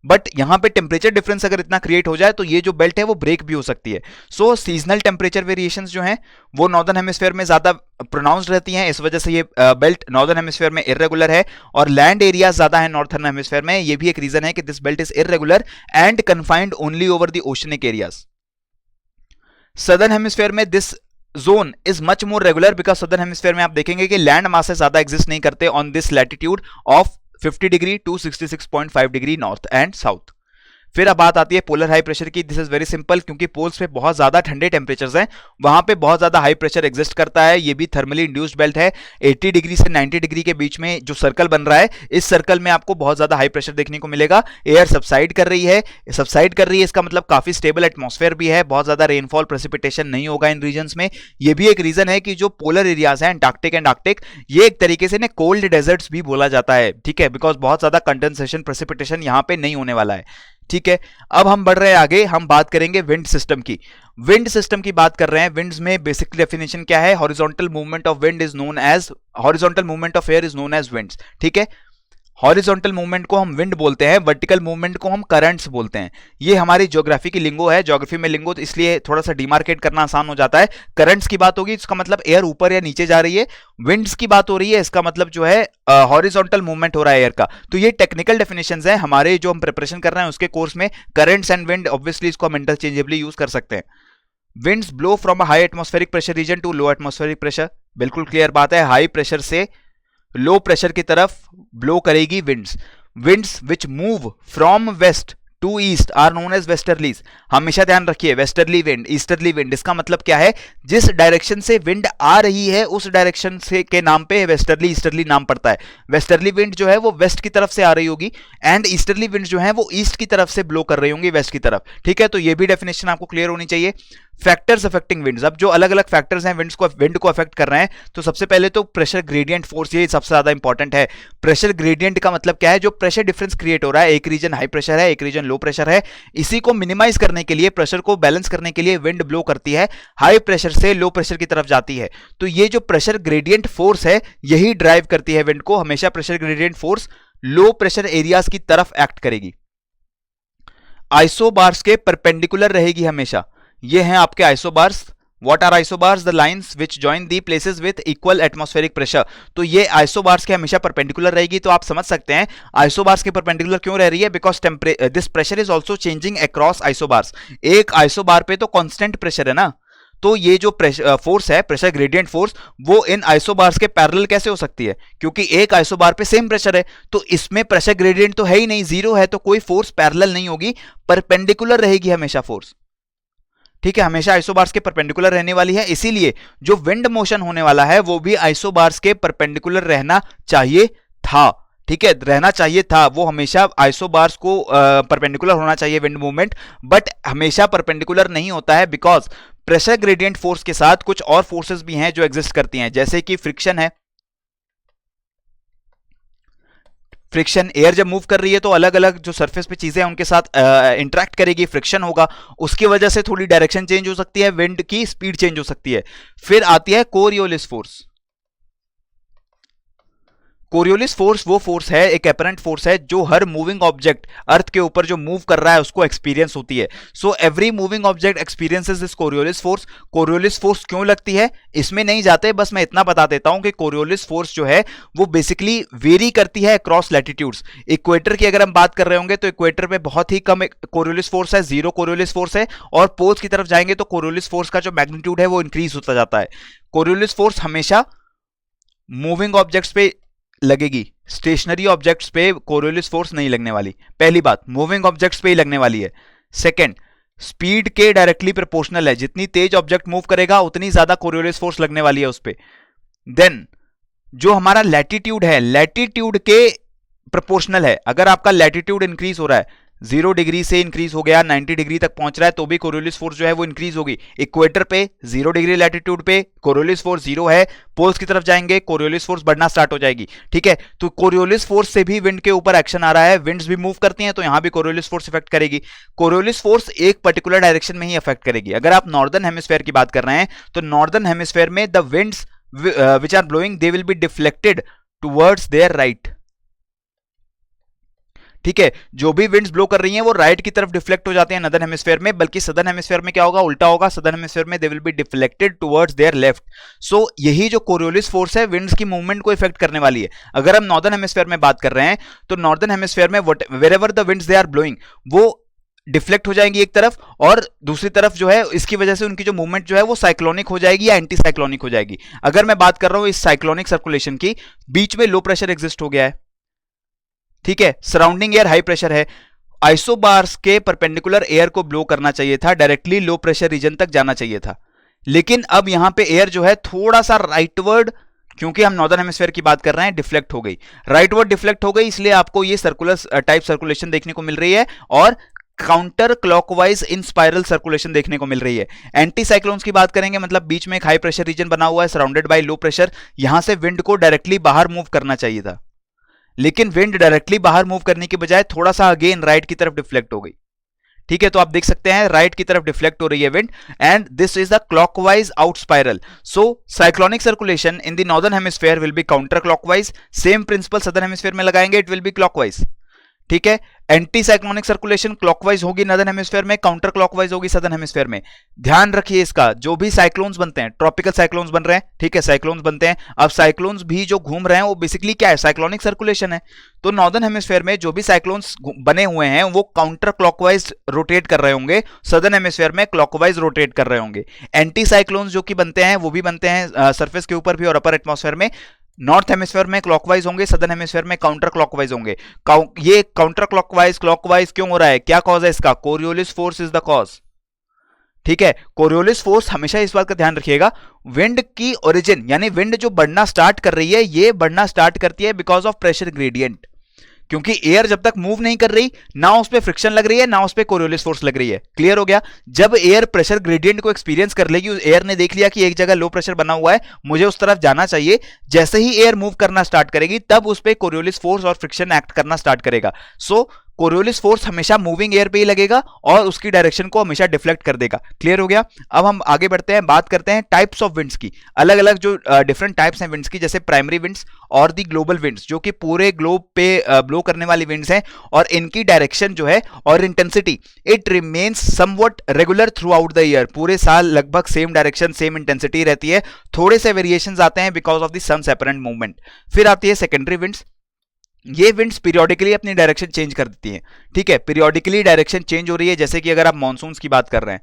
बट यहां पे टेम्परेचर डिफरेंस अगर इतना क्रिएट हो जाए तो ये जो बेल्ट है वो ब्रेक भी हो सकती है। सो सीजनल टेम्परेचर वेरिएशंस जो हैं वो नॉर्दर्न हेमिस्फीयर में ज्यादा प्रोनाउंस्ड रहती हैं, इस वजह से ये बेल्ट नॉर्दर्न हेमिस्फीयर में इरेगुलर है, और लैंड एरिया ज्यादा है नॉर्थर्न हेमिस्फीयर में। ये भी एक रीजन है कि this belt is irregular and confined only over the oceanic areas. Southern hemisphere में this zone is much more regular, because southern hemisphere में आप देखेंगे कि लैंड मासेस ज्यादा एग्जिस्ट नहीं करते on this latitude of 50 degree to 66.5 degree north and south. फिर अब बात आती है पोलर हाई प्रेशर की। दिस इज वेरी सिंपल, क्योंकि पोल्स पे बहुत ज्यादा ठंडे टेम्परेचर्स हैं, वहां पे बहुत ज्यादा हाई प्रेशर एग्जिस्ट करता है। ये भी थर्मली इंड्यूस्ड बेल्ट है। 80 डिग्री से 90 डिग्री के बीच में जो सर्कल बन रहा है, इस सर्कल में आपको बहुत ज्यादा हाई प्रेशर देखने को मिलेगा। एयर सबसाइड कर रही है, इसका मतलब काफी स्टेबल एटमॉस्फेयर भी है, बहुत ज्यादा रेनफॉल प्रेसिपिटेशन नहीं होगा इन रीजन्स में। ये भी एक रीजन है कि जो पोलर एरियाज हैं एंटार्क्टिक एंड आर्कटिक, ये एक तरीके से कोल्ड डेजर्ट्स भी बोला जाता है, ठीक है, बिकॉज बहुत ज्यादा कंडेंसेशन प्रेसिपिटेशन यहां पे नहीं होने वाला है, ठीक है। अब हम बढ़ रहे हैं आगे, हम बात करेंगे विंड सिस्टम की। विंड सिस्टम की बात कर रहे हैं। विंड्स में बेसिक डेफिनेशन क्या है? Horizontal movement of wind is known as horizontal movement of air is known as winds, ठीक है। हॉरिजॉन्टल मूवमेंट को हम विंड बोलते हैं, वर्टिकल मूवमेंट को हम करंट्स बोलते हैं। ये हमारी ज्योग्राफी की लिंगो है, ज्योग्राफी में लिंगो, तो इसलिए थोड़ा सा डिमार्केट करना आसान हो जाता है। करंट्स की बात होगी, इसका मतलब एयर ऊपर या नीचे जा रही है। विंड्स की बात हो रही है, इसका मतलब जो है हॉरिजॉन्टल मूवमेंट हो रहा है एयर का। तो ये टेक्निकल डेफिनेशंस हैं हमारे, जो हम प्रिपरेशन कर रहे हैं उसके कोर्स में। करंट्स एंड विंड, ऑब्वियसली इसको हम इंटरचेंजेबली यूज कर सकते हैं। Winds blow from a high atmospheric pressure region to low atmospheric pressure, बिल्कुल क्लियर बात है। हाई प्रेशर से लो प्रेशर की तरफ ब्लो करेगी winds. Winds which move from west to east are known as westerlies. हमेशा ध्यान रखिए, वेस्टर्ली विंड, ईस्टर्ली विंड, इसका मतलब क्या है, जिस डायरेक्शन से विंड आ रही है उस डायरेक्शन से के नाम पे वेस्टर्ली ईस्टर्ली नाम पड़ता है। वेस्टर्ली विंड जो है वो वेस्ट की तरफ से आ रही होगी एंड ईस्टर्ली विंड जो है वो ईस्ट की तरफ से ब्लो कर रही होंगी, वेस्ट की तरफ। ठीक है, तो ये भी डेफिनेशन आपको क्लियर होनी चाहिए। फैक्टर्स अफेक्टिंग विंड्स, अब जो अलग अलग फैक्टर्स हैं विंड को अफेक्ट कर रहे हैं, तो सबसे पहले तो प्रेशर ग्रेडियंट फोर्स, ये सबसे ज्यादा इंपॉर्टेंट है। प्रेशर ग्रेडियंट का मतलब क्या है, जो प्रेशर डिफरेंस क्रिएट हो रहा है, एक रीजन हाई प्रेशर है, एक रीजन लो प्रेशर है, इसी को मिनिमाइज करने के लिए, प्रेशर को बैलेंस करने के लिए विंड ब्लो करती है, हाई प्रेशर से लो प्रेशर की तरफ जाती है। तो ये जो प्रेशर ग्रेडियंट फोर्स है यही ड्राइव करती है विंड को। हमेशा pressure gradient force low pressure areas की तरफ एक्ट करेगी, आइसोबार्स के परपेंडिकुलर रहेगी हमेशा। ये हैं आपके isobars. What are isobars? The lines which join the places with equal atmospheric pressure. तो ये आइसोबार्स के हमेशा परपेंडिकुलर रहेगी। तो आप समझ सकते हैं आइसोबार्स के परपेंडिकुलर क्यों रह रही है, because this pressure is also changing across isobars. एक आइसोबार पे तो कांस्टेंट प्रेशर है ना, तो ये जो फोर्स है, प्रेशर ग्रेडियंट फोर्स, वो इन आइसोबार्स के पैरेलल कैसे हो सकती है, क्योंकि एक आइसोबार पे सेम प्रेशर है, तो इसमें प्रेशर ग्रेडियंट तो है ही नहीं, जीरो है, तो कोई फोर्स पैरेलल नहीं होगी, परपेंडिकुलर रहेगी हमेशा फोर्स। ठीक है, हमेशा आइसोबार्स के परपेंडिकुलर रहने वाली है, इसीलिए जो विंड मोशन होने वाला है वो भी आइसोबार्स के परपेंडिकुलर रहना चाहिए था। ठीक है, रहना चाहिए था, वो हमेशा आइसोबार्स को परपेंडिकुलर होना चाहिए विंड मूवमेंट, बट हमेशा परपेंडिकुलर नहीं होता है, बिकॉज प्रेशर ग्रेडियंट फोर्स के साथ कुछ और फोर्सेस भी हैं जो एग्जिस्ट करती हैं, जैसे कि फ्रिक्शन है। फ्रिक्शन, एयर जब मूव कर रही है तो अलग अलग जो सरफेस पे चीजें हैं उनके साथ इंटरेक्ट करेगी, फ्रिक्शन होगा, उसकी वजह से थोड़ी डायरेक्शन चेंज हो सकती है, विंड की स्पीड चेंज हो सकती है। फिर आती है कोरियोलिस फोर्स। कोरियोलिस फोर्स वो फोर्स है, एक अपरेंट फोर्स है, जो हर मूविंग ऑब्जेक्ट अर्थ के ऊपर जो मूव कर रहा है उसको एक्सपीरियंस होती है। So every moving object experiences this Coriolis force. Coriolis force क्यों लगती है इसमें नहीं जाते, बस मैं इतना बता देता हूं कि कोरियोलिस फोर्स जो है वो बेसिकली वेरी करती है अक्रॉस लैटिट्यूड्स। इक्वेटर की अगर हम बात कर रहे होंगे तो इक्वेटर पे बहुत ही कम कोरियोलिस फोर्स है, जीरो कोरियोलिस फोर्स है, और पोल्स की तरफ जाएंगे तो कोरियोलिस फोर्स का जो मैग्नीट्यूड है वो इंक्रीज होता जाता है। कोरियोलिस फोर्स हमेशा मूविंग ऑब्जेक्ट्स पे लगेगी, स्टेशनरी ऑब्जेक्ट्स पे कोरियोलिस फोर्स नहीं लगने वाली। पहली बात, मूविंग ऑब्जेक्ट्स पे ही लगने वाली है। सेकंड, स्पीड के डायरेक्टली प्रोपोर्शनल है, जितनी तेज ऑब्जेक्ट मूव करेगा उतनी ज्यादा कोरियोलिस फोर्स लगने वाली है उस पे। देन जो हमारा लैटिट्यूड है, लैटिट्यूड के प्रोपोर्शनल है। अगर आपका लैटिट्यूड इंक्रीज हो रहा है, 0 डिग्री से इंक्रीज हो गया 90 डिग्री तक पहुंच रहा है, तो भी कोरियोलिस फोर्स जो है वो इंक्रीज होगी। इक्वेटर पे 0 डिग्री लैटिट्यूड पे कोरियोलिस फोर्स 0 है, पोल्स की तरफ जाएंगे कोरियोलिस फोर्स बढ़ना स्टार्ट हो जाएगी। ठीक है, तो कोरियोलिस फोर्स से भी विंड के ऊपर एक्शन आ रहा है, विंड्स भी मूव करती हैं, तो यहां भी कोरियोलिस फोर्स इफेक्ट करेगी। कोरियोलिस फोर्स एक पर्टिकुलर डायरेक्शन में ही इफेक्ट करेगी। अगर आप नॉर्दर्न हेमिस्फेयर की बात कर रहे हैं तो नॉर्दर्न हेमिस्फेयर में the winds which are blowing they will be deflected towards their right. ठीक है, जो भी विंड्स ब्लो कर रही हैं वो राइट की तरफ डिफ्लेक्ट हो जाते हैं नदर्न हेमिस्फेयर में, बल्कि सदर्न हेमिस्फेयर में क्या होगा, उल्टा होगा, सदर्न हेमिस्फेयर में they will be deflected towards their left. So यही जो कोरियोलिस फोर्स है विंड्स की मूवमेंट को इफेक्ट करने वाली है। अगर हम नॉर्दर्न हेमिस्फेयर में बात कर रहे हैं तो नॉर्दर्न हेमिस्फेयर में wherever the winds they are blowing वो डिफ्लेक्ट हो जाएंगी एक तरफ, और दूसरी तरफ जो है इसकी वजह से उनकी जो मूवमेंट जो है वो साइक्लोनिक हो जाएगी या एंटी साइक्लोनिक हो जाएगी। अगर मैं बात कर रहा हूं इस साइक्लोनिक सर्कुलेशन की, बीच में लो प्रेशर एग्जिस्ट हो गया है, ठीक है, सराउंडिंग एयर हाई प्रेशर है, आइसोबार्स के परपेंडिकुलर एयर को ब्लो करना चाहिए था, डायरेक्टली लो प्रेशर रीजन तक जाना चाहिए था, लेकिन अब यहां पे एयर जो है थोड़ा सा राइटवर्ड, क्योंकि हम नॉर्दर्न हेमिस्फेयर की बात कर रहे हैं, डिफ्लेक्ट हो गई, राइटवर्ड डिफ्लेक्ट हो गई, इसलिए आपको ये सर्कुलर टाइप सर्कुलेशन देखने को मिल रही है और काउंटर क्लॉकवाइज इन स्पाइरल सर्कुलेशन देखने को मिल रही है। एंटी साइक्लोन्स की बात करेंगे मतलब बीच में एक हाई प्रेशर रीजन बना हुआ है सराउंडेड बाय लो प्रेशर, यहां से विंड को डायरेक्टली बाहर मूव करना चाहिए था, लेकिन विंड डायरेक्टली बाहर मूव करने के बजाय थोड़ा सा अगेन राइट की तरफ डिफ्लेक्ट हो गई। ठीक है, तो आप देख सकते हैं राइट की तरफ डिफ्लेक्ट हो रही है wind, and this is the clockwise out spiral. So cyclonic circulation in the northern hemisphere will be counterclockwise, same principle southern hemisphere में लगाएंगे, इट विल बी क्लॉकवाइज। ठीक है, एंटी साइक्लोनिक सर्कुलेशन क्लॉकवाइज होगी northern hemisphere में, counterclockwise होगी southern hemisphere में। ध्यान रखिए इसका, जो भी साइक्लोन्स बनते हैं, ट्रॉपिकल साइक्लोन्स बन रहे हैं, ठीक है, साइक्लोन्स बनते हैं, अब साइक्लोन्स भी जो घूम रहे हैं वो बेसिकली क्या है, साइक्लोनिक सर्कुलेशन है। तो नॉर्दर्न हेमिस्फेयर में जो भी साइक्लोन्स बने हुए हैं वो काउंटर क्लॉकवाइज रोटेट कर रहे होंगे, सदर्न हेमिस्फेयर में क्लॉकवाइज रोटेट कर रहे होंगे। एंटी साइक्लोन्स जो कि बनते हैं वो भी बनते हैं सरफेस के ऊपर भी और अपर एटमॉस्फेयर में, नॉर्थ हेमिस्फेयर में क्लॉकवाइज होंगे, सदर्न हेमिस्फेयर में काउंटर क्लॉकवाइज होंगे। ये काउंटर क्लॉकवाइज क्लॉकवाइज क्यों हो रहा है, क्या कॉज है इसका? Coriolis force is the cause. ठीक है, कोरियोलिस फोर्स, हमेशा इस बात का ध्यान रखिएगा, विंड की ओरिजिन यानी विंड जो बढ़ना स्टार्ट कर रही है, ये बढ़ना स्टार्ट करती है बिकॉज ऑफ प्रेशर ग्रेडियंट। क्योंकि एयर जब तक मूव नहीं कर रही, ना उस पर फ्रिक्शन लग रही है, ना उस पर कोरियोलिस फोर्स लग रही है। क्लियर हो गया? जब एयर प्रेशर ग्रेडियंट को एक्सपीरियंस कर लेगी, एयर ने देख लिया कि एक जगह लो प्रेशर बना हुआ है, मुझे उस तरफ जाना चाहिए, जैसे ही एयर मूव करना स्टार्ट करेगी, तब उस पर कोरियोलिस फोर्स और फ्रिक्शन एक्ट करना स्टार्ट करेगा। सो कोरियोलिस फोर्स हमेशा मूविंग एयर पे ही लगेगा और उसकी डायरेक्शन को हमेशा डिफ्लेक्ट कर देगा। क्लियर हो गया? अब हम आगे बढ़ते हैं, बात करते हैं टाइप्स ऑफ विंड्स की। अलग अलग जो डिफरेंट टाइप्स हैं विंड्स की, जैसे प्राइमरी विंड्स और दी ग्लोबल विंड्स, जो कि पूरे ग्लोब पे ब्लो करने वाली विंड्स हैं, और इनकी डायरेक्शन जो है और intensity, it remains somewhat regular through out the year. पूरे साल लगभग सेम डायरेक्शन सेम इंटेंसिटी रहती है, थोड़े से वेरिएशंस आते हैं because of the sun's apparent movement. फिर आती है सेकेंडरी विंड्स। ये विंड्स पीरियोडिकली अपनी डायरेक्शन चेंज कर देती हैं। ठीक है, पीरियोडिकली डायरेक्शन चेंज हो रही है, जैसे कि अगर आप मॉनसून की बात कर रहे हैं,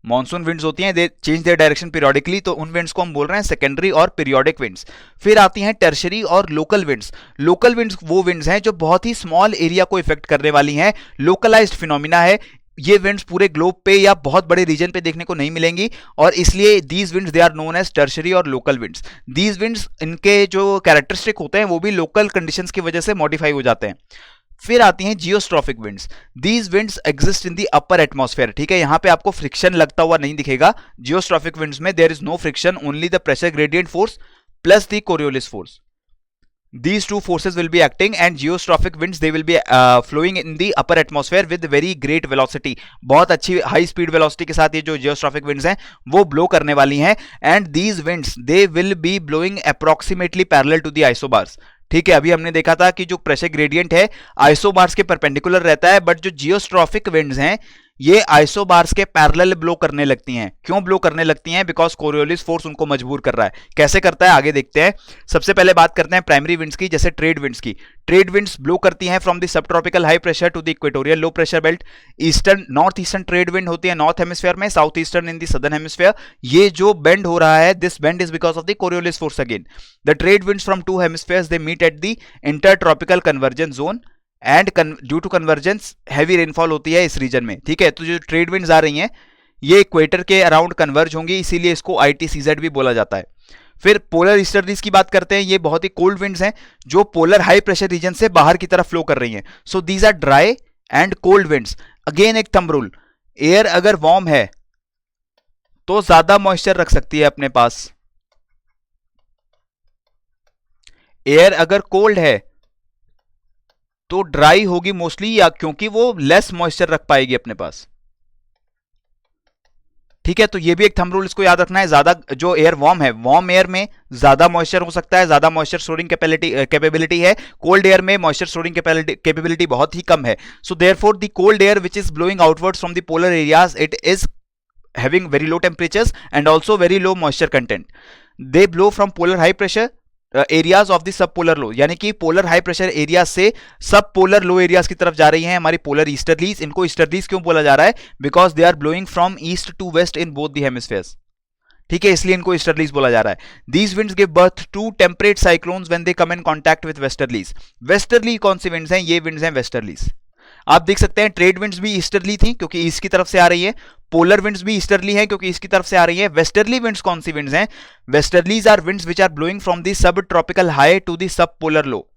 मॉनसून विंड्स होती हैं, दे चेंज देयर डायरेक्शन पीरियोडिकली, तो उन विंड्स को हम बोल रहे हैं सेकेंडरी और पीरियोडिक विंड्स। फिर आती हैं टर्शरी और लोकल विंड्स। लोकल विंड्स वो विंड्स हैं जो बहुत ही स्मॉल एरिया को इफेक्ट करने वाली हैं, लोकलाइज्ड फिनोमिना है। ये विंड्स पूरे ग्लोब पे या बहुत बड़े रीजन पे देखने को नहीं मिलेंगी, और इसलिए these winds they are known as tertiary और लोकल विंड्स। दीज विंड्स, इनके जो कैरेक्टरिस्टिक होते हैं वो भी लोकल कंडीशंस की वजह से मॉडिफाई हो जाते हैं। फिर आती हैं geostrophic winds. These winds exist in the upper atmosphere. ठीक है, यहां पे आपको फ्रिक्शन लगता हुआ नहीं दिखेगा। जियोस्ट्रॉफिक विंड्स में there is no friction, only the pressure gradient force plus the Coriolis force. These two forces will be acting, and geostrophic winds, they will be flowing in the upper atmosphere with very great velocity. बहुत अच्छी high speed velocity के साथ ये जो geostrophic winds हैं वो blow करने वाली हैं, and these winds they will be blowing approximately parallel to the isobars. ठीक है, अभी हमने देखा था कि जो प्रेशर ग्रेडियंट है आइसोबार्स के परपेंडिकुलर रहता है, बट जो जियोस्ट्रॉफिक विंड्स हैं ये आइसोबार्स के पैरेलल ब्लो करने लगती हैं। क्यों ब्लो करने लगती हैं? बिकॉज कोरियोलिस फोर्स उनको मजबूर कर रहा है। कैसे करता है, आगे देखते हैं। सबसे पहले बात करते हैं प्राइमरी विंड्स की, जैसे ट्रेड विंड्स की। ट्रेड विंड्स ब्लो करती हैं फ्रॉम द सब tropical high pressure to the equatorial low pressure belt. Eastern north eastern trade wind होती है नॉर्थ हेमिस्फीयर में, south eastern in the southern hemisphere. ये जो बेंड हो रहा है, this bend is because of the Coriolis force again. The trade winds from two hemispheres they meet at the intertropical convergence zone, and due to convergence heavy rainfall होती है इस reason में। ठीक है, तो जो ट्रेड विंड्स आ रही हैं ये इक्वेटर के अराउंड कन्वर्ज होंगी, इसीलिए इसको ITCZ भी बोला जाता है। फिर पोलर ईस्टर्लीज की बात करते हैं। ये बहुत ही कोल्ड विंड्स हैं जो पोलर हाई प्रेशर रीजन से बाहर की तरफ फ्लो कर रही हैं। So these are dry and cold winds. Again एक थंब रूल, एयर अगर वार्म है तो ज्यादा मॉइस्चर रख सकती है अपने पास, एयर अगर कोल्ड है तो ड्राई होगी मोस्टली, या क्योंकि वो लेस मॉइस्चर रख पाएगी अपने पास। ठीक है, तो ये भी एक थंब रूल इसको याद रखना है। ज्यादा जो एयर वार्म है, वार्म एयर में ज्यादा मॉइस्चर हो सकता है, ज्यादा मॉइस्चर स्टोरिंग कैपेबिलिटी है। कोल्ड एयर में मॉइस्चर स्टोरिंग कैपेबिलिटी बहुत ही कम है। सो therefore the cold air which is blowing outwards from the polar areas, it is having very low temperatures and also very low moisture content. They blow from polar high pressure areas of the sub polar low, यानी कि polar high pressure area से सब polar लो areas की तरफ जा रही हैं हमारी पोलर ईस्टर्लीज। इनको ईस्टर्लीज क्यों बोला जा रहा है? Because they are blowing from east to west in both the hemispheres. ठीक है, इसलिए इनको ईस्टर्लीज बोला जा रहा है। These winds give birth to temperate cyclones when they come in contact with westerlies. Westerly कौन सी विंड्स हैं? ये विंड्स हैं वेस्टर्लीज। आप देख सकते हैं ट्रेड विंड्स भी ईस्टर्ली थी क्योंकि ईस्ट की तरफ से आ रही है, पोलर विंड्स भी ईस्टर्ली हैं क्योंकि ईस्ट की तरफ से आ रही है। वेस्टर्ली विंड्स कौन सी विंड्स हैं? Westerlies are winds which are blowing from the सब tropical high to the sub polar low.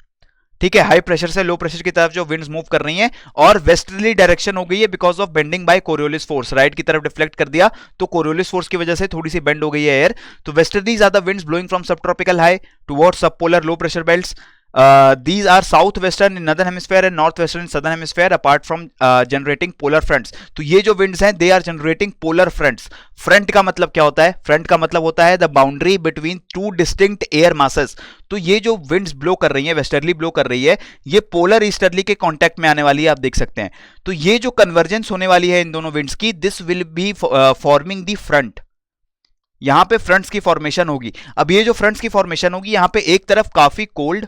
ठीक है, हाई प्रेशर से लो प्रेशर की तरफ जो विंड्स मूव कर रही हैं, और वेस्टर्ली डायरेक्शन हो गई है because of bending by Coriolis force. Right की तरफ डिफ्लेक्ट कर दिया तो कोरियोलिस फोर्स की वजह से थोड़ी सी बेंड हो गई है एयर। तो westerlies are the winds blowing from सब ट्रॉपिकल हाई टुवर्ड्स सब polar low pressure belts. These are southwestern in northern hemisphere and northwestern in southern hemisphere apart from generating polar fronts. तो ये जो winds हैं they are generating polar fronts. Front का मतलब क्या होता है? Front का मतलब होता है the boundary between two distinct air masses. तो ये जो winds blow कर रही है, वेस्टर्ली ब्लो कर रही है, ये पोलर ईस्टर्ली के कांटेक्ट में आने वाली है, आप देख सकते हैं। तो ये जो कन्वर्जेंस होने वाली है इन दोनों winds की, this will be forming the front. यहां पे फ्रंट्स की फॉर्मेशन होगी। अब ये जो फ्रंट्स की फॉर्मेशन होगी, यहां पे एक तरफ काफी कोल्ड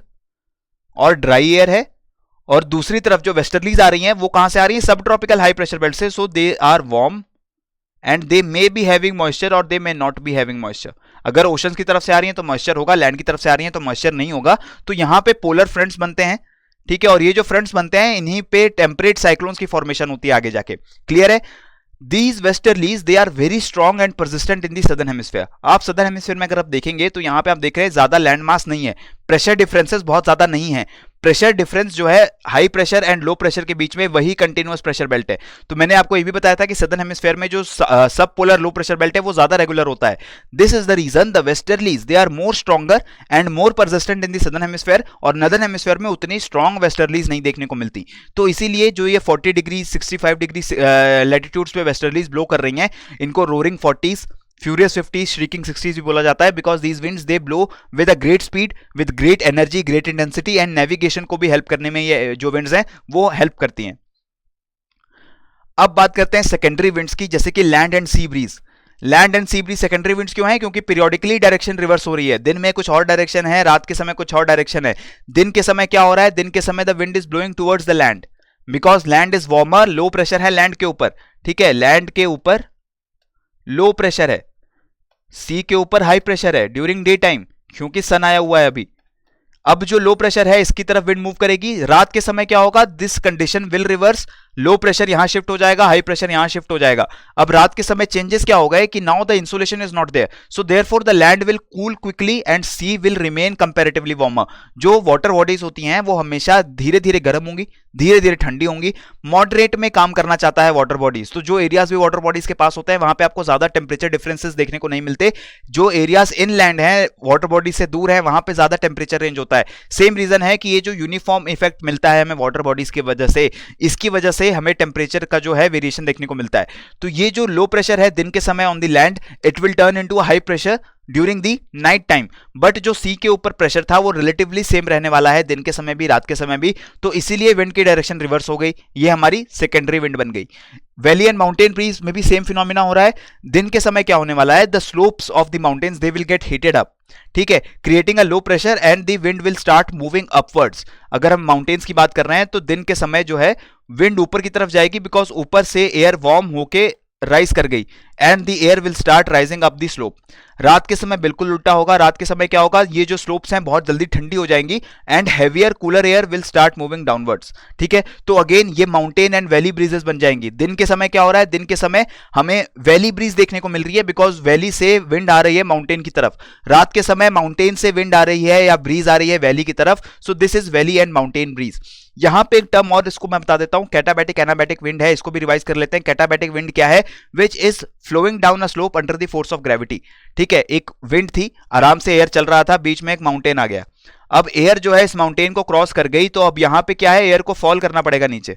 और ड्राई एयर है, और दूसरी तरफ जो वेस्टर्लीज आ रही हैं वो कहां से आ रही हैं? Sub tropical high pressure belt से। So they are warm and they may be having moisture और they may not be having moisture. अगर ओशंस की तरफ से आ रही है तो मॉइस्चर होगा, लैंड की तरफ से आ रही है तो मॉइस्चर नहीं होगा। तो यहां पे पोलर फ्रंट्स बनते हैं, ठीक है, और ये जो फ्रंट्स बनते हैं इन्हीं पे टेम्परेट साइक्लोन्स की फॉर्मेशन होती है आगे जाके। क्लियर है? These westerlies they are very strong and persistent in the southern hemisphere। आप southern hemisphere में अगर आप देखेंगे तो यहां पे आप देख रहे हैं ज्यादा लैंड मास नहीं है, प्रेशर डिफरेंसेस बहुत ज्यादा नहीं है। प्रेशर डिफरेंस जो है high pressure and low pressure के बीच में, वही कंटिन्यूअस प्रेशर बेल्ट है। तो मैंने आपको ये भी बताया था कि सदर्न हेमिस्फीयर में जो सब पोलर लो प्रेशर बेल्ट है वो ज्यादा रेगुलर होता है। This is the reason the westerlies they are more stronger and more persistent in the southern hemisphere, और नदर्न हेमिस्फीयर में उतनी स्ट्रॉन्ग वेस्टर्लीज नहीं देखने को मिलती। तो इसीलिए जो ये 40 डिग्री 65 डिग्री लैटिट्यूड्स पे वेस्टर्लीज ब्लो कर रही हैं, इनको roaring 40s, furious 50s, shrieking 60s भी बोला जाता है, because these winds they blow with a great speed, with great energy, great intensity and navigation को भी हेल्प करने में ये जो विंड्स हैं वो हेल्प करती हैं। अब बात करते हैं सेकेंडरी विंड्स की, जैसे कि land and sea breeze. Land and sea breeze secondary winds क्यों है? क्योंकि पीरियोडिकली डायरेक्शन रिवर्स हो रही है। दिन में कुछ और डायरेक्शन है, रात के समय कुछ और डायरेक्शन है। दिन के समय क्या हो रहा है? दिन के समय the wind is blowing towards the land, because land is warmer, low pressure है लैंड के ऊपर, ठीक है, लैंड के ऊपर लो प्रेशर है, सी के ऊपर हाई प्रेशर है ड्यूरिंग डे टाइम, क्योंकि सन आया हुआ है अभी। अब जो लो प्रेशर है इसकी तरफ विंड मूव करेगी। रात के समय क्या होगा? This condition will reverse, low pressure यहां शिफ्ट हो जाएगा, हाई प्रेशर यहां शिफ्ट हो जाएगा। अब रात के समय चेंजेस क्या हो गए कि now the insulation is not there, so therefore the land will cool quickly and sea will remain comparatively warmer. जो वाटर बॉडीज होती हैं वो हमेशा धीरे धीरे गर्म होंगी, धीरे धीरे ठंडी होंगी, मॉडरेट में काम करना चाहता है वाटर बॉडीज। तो जो एरियाज भी वाटर बॉडीज के पास होते हैं वहां पे आपको ज्यादा टेम्परेचर डिफरेंसेस देखने को नहीं मिलते। जो एरियाज इनलैंड है, वाटर बॉडीज से दूर है, वहां पे ज्यादा टेम्परेचर रेंज होता है। सेम रीजन है कि ये जो यूनिफॉर्म इफेक्ट मिलता है हमें वाटर बॉडीज की वजह से, इसकी वजह से हमें टेम्परेचर का जो है वेरिएशन देखने को मिलता है। तो ये जो लो प्रेशर है दिन के समय on the land, it will turn into high pressure during the night time, but जो सी के ऊपर प्रेशर था वो रिलेटिवली सेम रहने वाला है दिन के समय भी रात के समय भी। तो इसीलिए विंड की डायरेक्शन रिवर्स हो गई, ये हमारी सेकेंडरी विंड बन गई। वैली एंड माउंटेन ब्रीज में भी सेम फिनोमिना हो रहा है। दिन के समय क्या होने वाला है? The slopes of the mountains they will get heated up, ठीक है, creating a low pressure and the wind will start moving upwards. अगर हम माउंटेन्स की बात कर रहे हैं तो दिन के समय जो है विंड ऊपर की तरफ जाएगी, बिकॉज ऊपर से एयर वार्म होके राइज कर गई and the air will start rising up the slope. रात के समय बिल्कुल उल्टा होगा। रात के समय क्या होगा? ये जो स्लोप्स हैं बहुत जल्दी ठंडी हो जाएंगी and heavier cooler air will start moving downwards, ठीक है। तो अगेन ये माउंटेन एंड वैली ब्रीजेस बन जाएंगी। दिन के समय क्या हो रहा है? दिन के समय हमें वैली ब्रीज देखने को मिल रही है, बिकॉज वैली से विंड आ रही है माउंटेन की तरफ। रात के समय माउंटेन से विंड आ रही है या ब्रीज आ रही है वैली की तरफ, so this is valley and mountain breeze. यहां पे एक टर्म और इसको मैं बता देता हूं, कैटाबैटिक एनाबैटिक विंड है, इसको भी रिवाइज कर लेते हैं। कैटाबैटिक विंड क्या है? Which is flowing down a slope under the force of gravity, ठीक है। एक विंड थी, आराम से एयर चल रहा था, बीच में एक माउंटेन आ गया। अब एयर जो है इस माउंटेन को क्रॉस कर गई, तो अब यहां पे क्या है? एयर को फॉल करना पड़ेगा नीचे,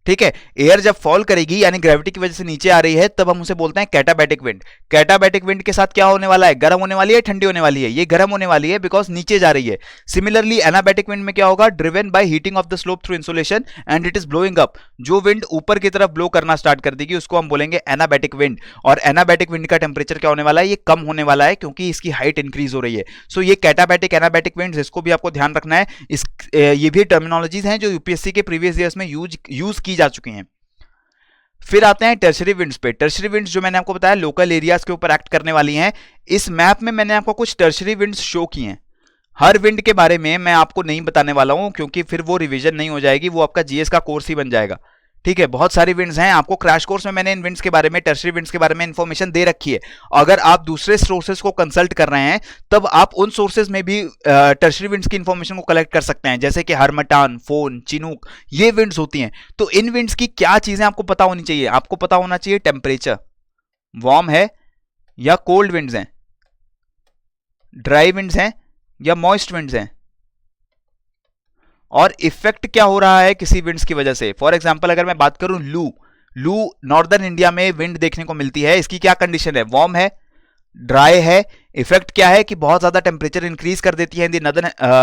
ठीक है। एयर जब फॉल करेगी यानी ग्रेविटी की वजह से नीचे आ रही है, तब हम उसे बोलते हैं कैटाबैटिक विंड। कैटाबैटिक विंड के साथ क्या होने वाला है? गर्म होने वाली है, ठंडी होने वाली है? ये गर्म होने वाली है, बिकॉज नीचे जा रही है। सिमिलरली एनाबैटिक विंड में क्या होगा? Driven by heating of the slope through insulation and it is blowing up. जो विंड ऊपर की तरफ ब्लो करना स्टार्ट कर देगी उसको हम बोलेंगे एनाबैटिक विंड। और एनाबैटिक विंड का टेम्परेचर क्या होने वाला है? ये कम होने वाला है, क्योंकि इसकी हाइट इंक्रीज हो रही है। सो ये कैटाबैटिक एनाबैटिक विंड, इसको भी आपको ध्यान रखना है। ये भी टर्मिनोलॉजीज हैं जो यूपीएससी के प्रीवियस ईयर्स में यूज की जा चुकी हैं। फिर आते हैं टर्शरी विंड्स पे। टर्शरी विंड्स जो मैंने आपको बताया लोकल एरियाज के ऊपर एक्ट करने वाली हैं। इस मैप में मैंने आपको कुछ टर्शरी विंड्स शो की हैं। हर विंड के बारे में मैं आपको नहीं बताने वाला हूं, क्योंकि फिर वो रिवीजन नहीं हो जाएगी, वो आपका जीएस का कोर्स ही बन जाएगा, ठीक है। बहुत सारी विंड्स हैं, आपको क्रैश कोर्स में मैंने इन विंड्स के बारे में, टर्शरी विंड्स के बारे में इंफॉर्मेशन दे रखी है। अगर आप दूसरे सोर्सेज को कंसल्ट कर रहे हैं तब आप उन सोर्सेज में भी टर्शरी विंड्स की इंफॉर्मेशन को कलेक्ट कर सकते हैं, जैसे कि हरमटान, फोन, चिनूक, ये विंड्स होती हैं। तो इन विंड्स की क्या चीजें आपको पता होनी चाहिए? आपको पता होना चाहिए टेम्परेचर, वार्म है या कोल्ड विंड्स हैं, ड्राई विंड्स हैं या मॉइस्ट विंड्स हैं, और इफेक्ट क्या हो रहा है किसी विंड्स की वजह से। फॉर एग्जांपल अगर मैं बात करूं लू नॉर्दर्न इंडिया में विंड देखने को मिलती है, इसकी क्या कंडीशन है? वार्म है, ड्राई है। इफेक्ट क्या है कि बहुत ज्यादा टेम्परेचर इंक्रीज कर देती है इन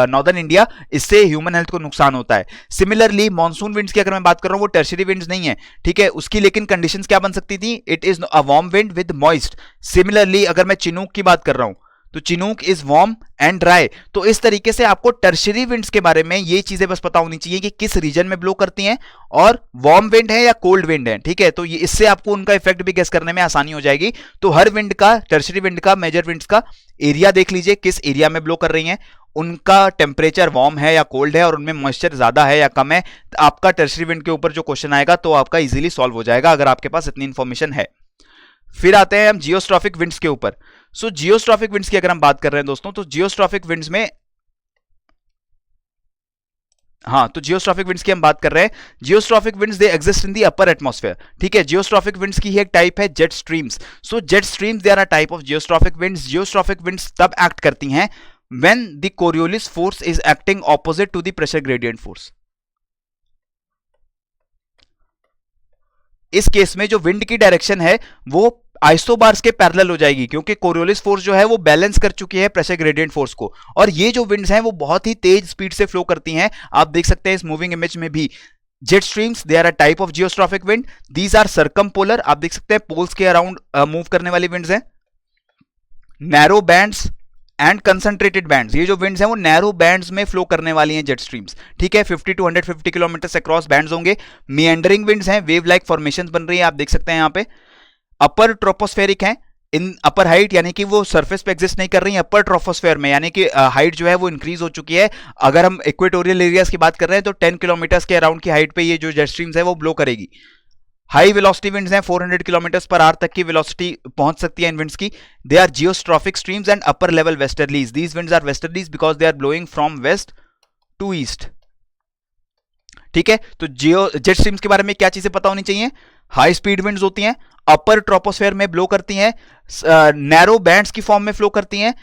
नॉर्दर्न इंडिया, इससे ह्यूमन हेल्थ को नुकसान होता है। सिमिलरली मॉनसून विंड्स की अगर मैं बात कर रहा हूं, वो टर्शरी विंड्स नहीं है, ठीक है। उसकी लेकिन कंडीशंस क्या बन सकती थी? It is a warm wind with moist. Similarly अगर मैं चिनूक की बात कर रहा हूं, तो Chinook is warm and dry. तो इस तरीके से आपको टर्शरी विंड्स के बारे में ये चीजें बस पता होनी चाहिए कि किस रीजन में ब्लो करती हैं और वार्म विंड है या कोल्ड विंड है, ठीक है। तो ये इससे आपको उनका इफेक्ट भी गेस करने में आसानी हो जाएगी। तो हर विंड का, टर्शरी विंड का, मेजर विंड्स का एरिया देख लीजिए, किस एरिया में ब्लो कर रही हैं, उनका टेम्परेचर वार्म है या कोल्ड है और उनमें मॉइस्चर ज्यादा है या कम है। आपका टर्शरी विंड के ऊपर जो क्वेश्चन आएगा तो आपका इजीली सॉल्व हो जाएगा अगर आपके पास इतनी इंफॉर्मेशन है। फिर आते हैं हम जियोस्ट्रॉफिक विंड्स के ऊपर। सो जियोस्ट्रॉफिक विंड्स की अगर हम बात कर रहे हैं दोस्तों, तो जियोस्ट्रॉफिक विंड्स में, हाँ, तो जियोस्ट्रॉफिक विंड्स की हम बात कर रहे हैं। Geostrophic winds they exist in the upper atmosphere, ठीक है। जियोस्ट्रॉफिक विंड्स की ही एक टाइप है jet streams. So jet streams they are a type of geostrophic winds. Geostrophic winds तब एक्ट करती हैं when the Coriolis force is acting opposite to the pressure gradient force। इस केस में जो विंड की डायरेक्शन है वो आइसोबार्स के पैरेलल हो जाएगी, क्योंकि कोरियोलिस फोर्स जो है वो बैलेंस कर चुकी है प्रेशर ग्रेडियंट फोर्स को। और ये जो विंड्स हैं वो बहुत ही तेज स्पीड से फ्लो करती हैं। आप देख सकते हैं इस मूविंग इमेज में भी। Jet streams they are a type of geostrophic wind. These are circumpolar, आप देख सकते हैं पोल्स के अराउंड मूव करने वाली विंड्स हैं। Narrow bands and concentrated bands, ये जो विंड्स हैं वो नैरो बैंड्स में फ्लो करने वाली हैं जेट स्ट्रीम्स, ठीक है। 50 to 150 किलोमीटर अक्रॉस बैंड्स होंगे। मिएंडरिंग विंड्स हैं, वेव लाइक फॉर्मेशंस बन रही है, आप देख सकते हैं यहाँ पे। अपर ट्रोपोस्फेरिक है, इन अपर हाइट यानी कि वो सरफेस पे एग्जिस्ट नहीं कर रही है, अपर ट्रोपोस्फेयर में, यानी कि हाइट जो है वो इंक्रीज हो चुकी है। अगर हम इक्वेटोरियल एरियाज की बात कर रहे हैं तो 10 किलोमीटर के अराउंड की हाइट पे ये जो जेट स्ट्रीम्स है वो ब्लो करेगी। हाई वेलोसिटी विंड्स हैं, 400 किलोमीटर पर आवर तक की वेलोसिटी पहुंच सकती है इन विंड्स की। They are geostrophic streams and upper level westerlies. These winds are westerlies because they are blowing from west to east, ठीक है। तो जेट स्ट्रीम्स के बारे में क्या चीजें पता होनी चाहिए? हाई स्पीड विंड्स होती हैं, अपर ट्रोपोस्फेयर में ब्लो करती हैं, नैरो बैंड्स की फॉर्म में फ्लो करती हैं,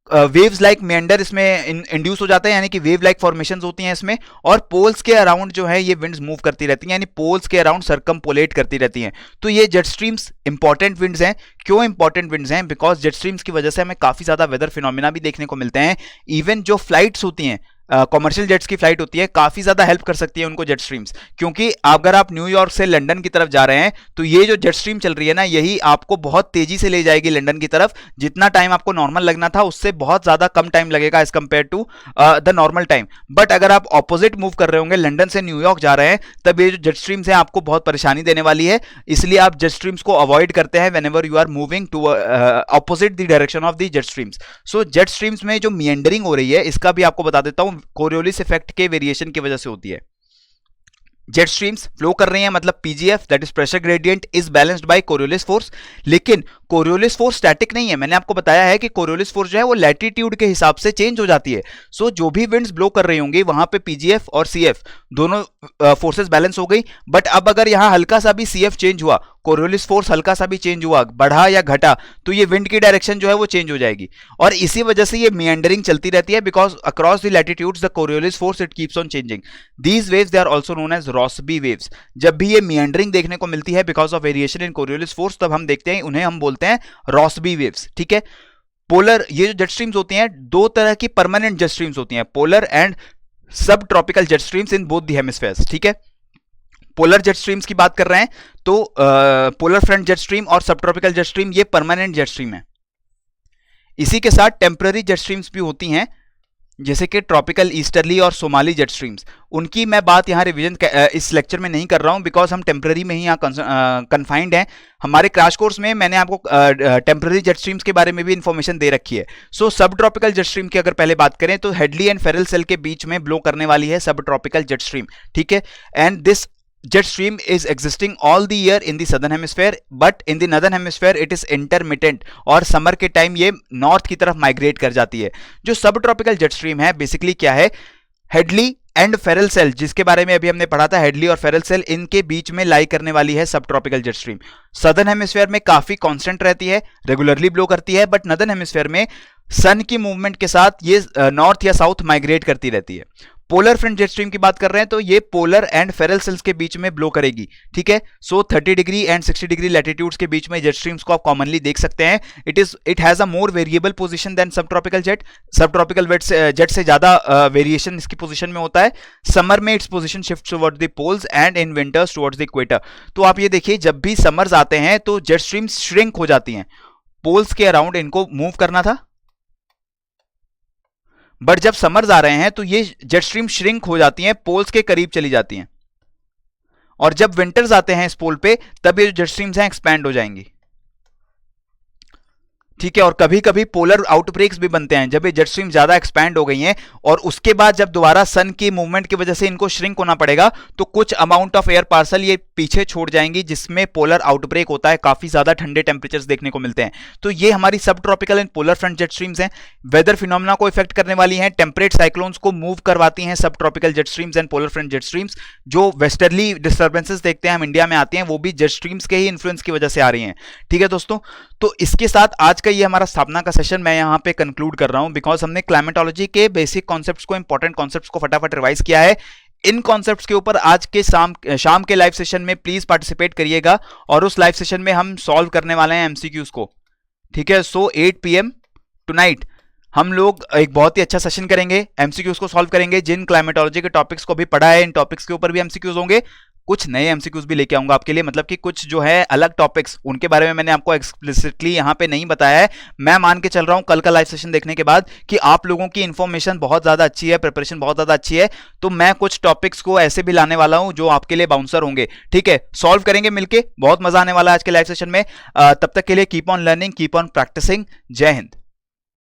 वेव्स लाइक मेंडर इसमें इंड्यूस हो जाते हैं, यानी कि वेव लाइक फॉर्मेशंस होती हैं इसमें। और पोल्स के अराउंड जो है ये विंड्स मूव करती रहती हैं, यानी पोल्स के अराउंड सर्कमपोलेट करती रहती हैं। तो ये जेट स्ट्रीम्स इंपॉर्टेंट विंड्स हैं। क्यों इंपॉर्टेंट विंड्स हैं? बिकॉज जेट स्ट्रीम्स की वजह से हमें काफी ज्यादा वेदर फिनोमिना भी देखने को मिलते हैं। इवन जो फ्लाइट्स होती हैं, कॉमर्शियल जेट्स की फ्लाइट होती है, काफी ज्यादा हेल्प कर सकती है उनको जेट स्ट्रीम्स। क्योंकि अगर आप न्यूयॉर्क से लंदन की तरफ जा रहे हैं तो ये जो जेट स्ट्रीम चल रही है ना, यही आपको बहुत तेजी से ले जाएगी लंदन की तरफ। जितना टाइम आपको नॉर्मल लगना था उससे बहुत ज्यादा कम टाइम लगेगा as compare to the normal time. But अगर आप ऑपोजिट मूव कर रहे होंगे, लंदन से न्यूयॉर्क जा रहे हैं, तब ये जो जेट स्ट्रीम्स हैं आपको बहुत परेशानी देने वाली है। इसलिए आप जेट स्ट्रीम्स को अवॉइड करते हैं whenever you are moving to opposite the direction of the jet streams. So jet streams में जो मिएंडरिंग हो रही है, इसका भी आपको बता देता हूं, कोरियोलिस इफेक्ट के वेरिएशन की वजह से होती है। जेट स्ट्रीम्स फ्लो कर रही हैं, मतलब PGF that is pressure gradient is balanced bye Coriolis force. लेकिन कोरियोलिस फोर्स स्टैटिक नहीं है। मैंने आपको बताया है कि कोरियोलिस फोर्स जो है वो लैटिट्यूड के हिसाब से चेंज हो जाती है। सो जो भी विंड्स ब्लो कर रही होंगी वहां पे पीजीएफ और सीएफ दोनों फोर्सेस बैलेंस हो गई। बट अब अगर यहां हल्का सा भी सीएफ चेंज हुआ, कोरियोलिस फोर्स हल्का सा भी चेंज हुआ, बढ़ा या घटा, तो ये विंड की डायरेक्शन जो है वो चेंज हो जाएगी। और इसी वजह से ये मिएंडरिंग चलती रहती है, because across the latitudes the Coriolis force it keeps on changing. These waves they are also known as Rossby waves. जब भी ये मिएंडरिंग देखने को मिलती है because of variation in Coriolis force, तब हम देखते हैं उन्हें हम बोलते हैं रॉसबी वेव्स, ठीक है। पोलर, ये जो जेट स्ट्रीम्स होती हैं, दो तरह की परमानेंट जेट स्ट्रीम्स होती हैं, polar and sub tropical jet streams in both the hemispheres, ठीक है। पोलर जेट स्ट्रीम्स की बात कर रहे हैं तो पोलर फ्रंट जेट स्ट्रीम और सब ट्रॉपिकल जेट स्ट्रीम ये परमानेंट जेट स्ट्रीम है। इसी के साथ टेम्पररी जेट स्ट्रीम्स भी होती हैं, जैसे कि ट्रॉपिकल ईस्टर्ली और सोमाली जेट स्ट्रीम्स। उनकी मैं बात यहाँ रिवीजन इस लेक्चर में नहीं कर रहा हूँ, बिकॉज हम टेम्पररी में ही यहाँ कन्फाइंड हैं। हमारे क्रैश कोर्स में मैंने आपको टेम्पररी जेट स्ट्रीम्स के बारे में भी इंफॉर्मेशन दे रखी है। सो सब ट्रॉपिकल जेट स्ट्रीम की अगर पहले बात करें तो हेडली एंड फेरल सेल के बीच में ब्लो करने वाली है सब ट्रॉपिकल जेट स्ट्रीम, ठीक है। And this jet stream is existing all the year in the southern hemisphere, but in the northern hemisphere it is intermittent, और समर के टाइम ये नॉर्थ की तरफ माइग्रेट कर जाती है। जो सब ट्रॉपिकल जेट स्ट्रीम है बेसिकली क्या है, हेडली एंड फेरल सेल, जिसके बारे में अभी हमने पढ़ा था, हेडली और फेरल सेल, इनके बीच में लाई करने वाली है सब tropical jet stream. Southern hemisphere में काफी कांस्टेंट रहती है, रेगुलरली ब्लो करती है, बट नॉर्दर्न हेमिस्फेयर में सन की मूवमेंट के साथ ये नॉर्थ या साउथ माइग्रेट करती रहती है। पोलर फ्रंट जेट स्ट्रीम की बात कर रहे हैं तो ये पोलर एंड फेरल सेल्स के बीच में ब्लो करेगी, ठीक है। सो 30 डिग्री एंड 60 डिग्री लैटिट्यूड्स के बीच में जेट स्ट्रीम्स को आप कॉमनली देख सकते हैं। It has a more variable position than subtropical jet. Subtropical jet से ज्यादा वेरिएशन इसकी पोजीशन में होता है। समर में its position shift towards the poles and in winters towards the equator. तो आप ये देखिए, जब भी समर्स आते हैं तो जेट स्ट्रीम्स श्रिंक हो जाती हैं। पोल्स के अराउंड इनको मूव करना था, बट जब समर्स आ रहे हैं तो ये जेट स्ट्रीम श्रिंक हो जाती हैं, पोल्स के करीब चली जाती हैं, और जब विंटर्स आते हैं इस पोल पे तब ये जो जेट स्ट्रीम्स हैं एक्सपैंड हो जाएंगी। ठीक है, और कभी कभी पोलर आउटब्रेक्स भी बनते हैं जब ये जेट स्ट्रीम ज्यादा एक्सपैंड हो गई हैं, और उसके बाद जब दोबारा सन की मूवमेंट की वजह से इनको श्रिंक होना पड़ेगा तो कुछ अमाउंट ऑफ एयर पार्सल ये पीछे छोड़ जाएंगी, जिसमें पोलर आउटब्रेक होता है, काफी ज्यादा ठंडे टेम्परेचर्स देखने को मिलते हैं। तो ये हमारी सब tropical and polar front jet streams हैं, वेदर फिनोमेना को इफेक्ट करने वाली हैं, टेम्परेट साइक्लोन्स को मूव करवाती हैं sub tropical jet streams and polar front jet streams. जो वेस्टर्ली डिस्टर्बेंसेस देखते हैं हम इंडिया में आती हैं, वो भी जेट स्ट्रीम्स के ही इन्फ्लुएंस की वजह से आ रही हैं। ठीक है दोस्तों, तो इसके साथ आज का ये हमारा स्थापना का सेशन मैं यहां पे कंक्लूड कर रहा हूं, बिकॉज हमने क्लाइमेटोलॉजी के बेसिक कॉन्सेप्ट्स को, इंपॉर्टेंट कॉन्सेप्ट्स को फटाफट रिवाइज किया है। इन कॉन्सेप्ट्स के ऊपर आज के शाम के लाइव सेशन में प्लीज पार्टिसिपेट करिएगा, और उस लाइव सेशन में हम सॉल्व करने वाले हैं एमसीक्यूज को। ठीक है, सो 8 PM टुनाइट हम लोग एक बहुत ही अच्छा सेशन करेंगे, एमसीक्यूज को सॉल्व करेंगे। जिन क्लाइमेटोलॉजी के टॉपिक्स को भी पढ़ा है, इन टॉपिक्स के ऊपर भी एमसीक्यूज होंगे, कुछ नए एमसीक्यूज भी लेके आऊंगा आपके लिए, मतलब कि कुछ जो है अलग टॉपिक्स, उनके बारे में मैंने आपको एक्सप्लिसिटली यहां पे नहीं बताया है। मैं मान के चल रहा हूं कल का लाइव सेशन देखने के बाद कि आप लोगों की इंफॉर्मेशन बहुत ज्यादा अच्छी है, प्रिपरेशन बहुत ज्यादा अच्छी है, तो मैं कुछ टॉपिक्स को ऐसे भी लाने वाला हूं जो आपके लिए बाउंसर होंगे। ठीक है, सॉल्व करेंगे मिलके, बहुत मजा आने वाला है आज के लाइव सेशन में। तब तक के लिए keep on learning, keep on practising. जय हिंद।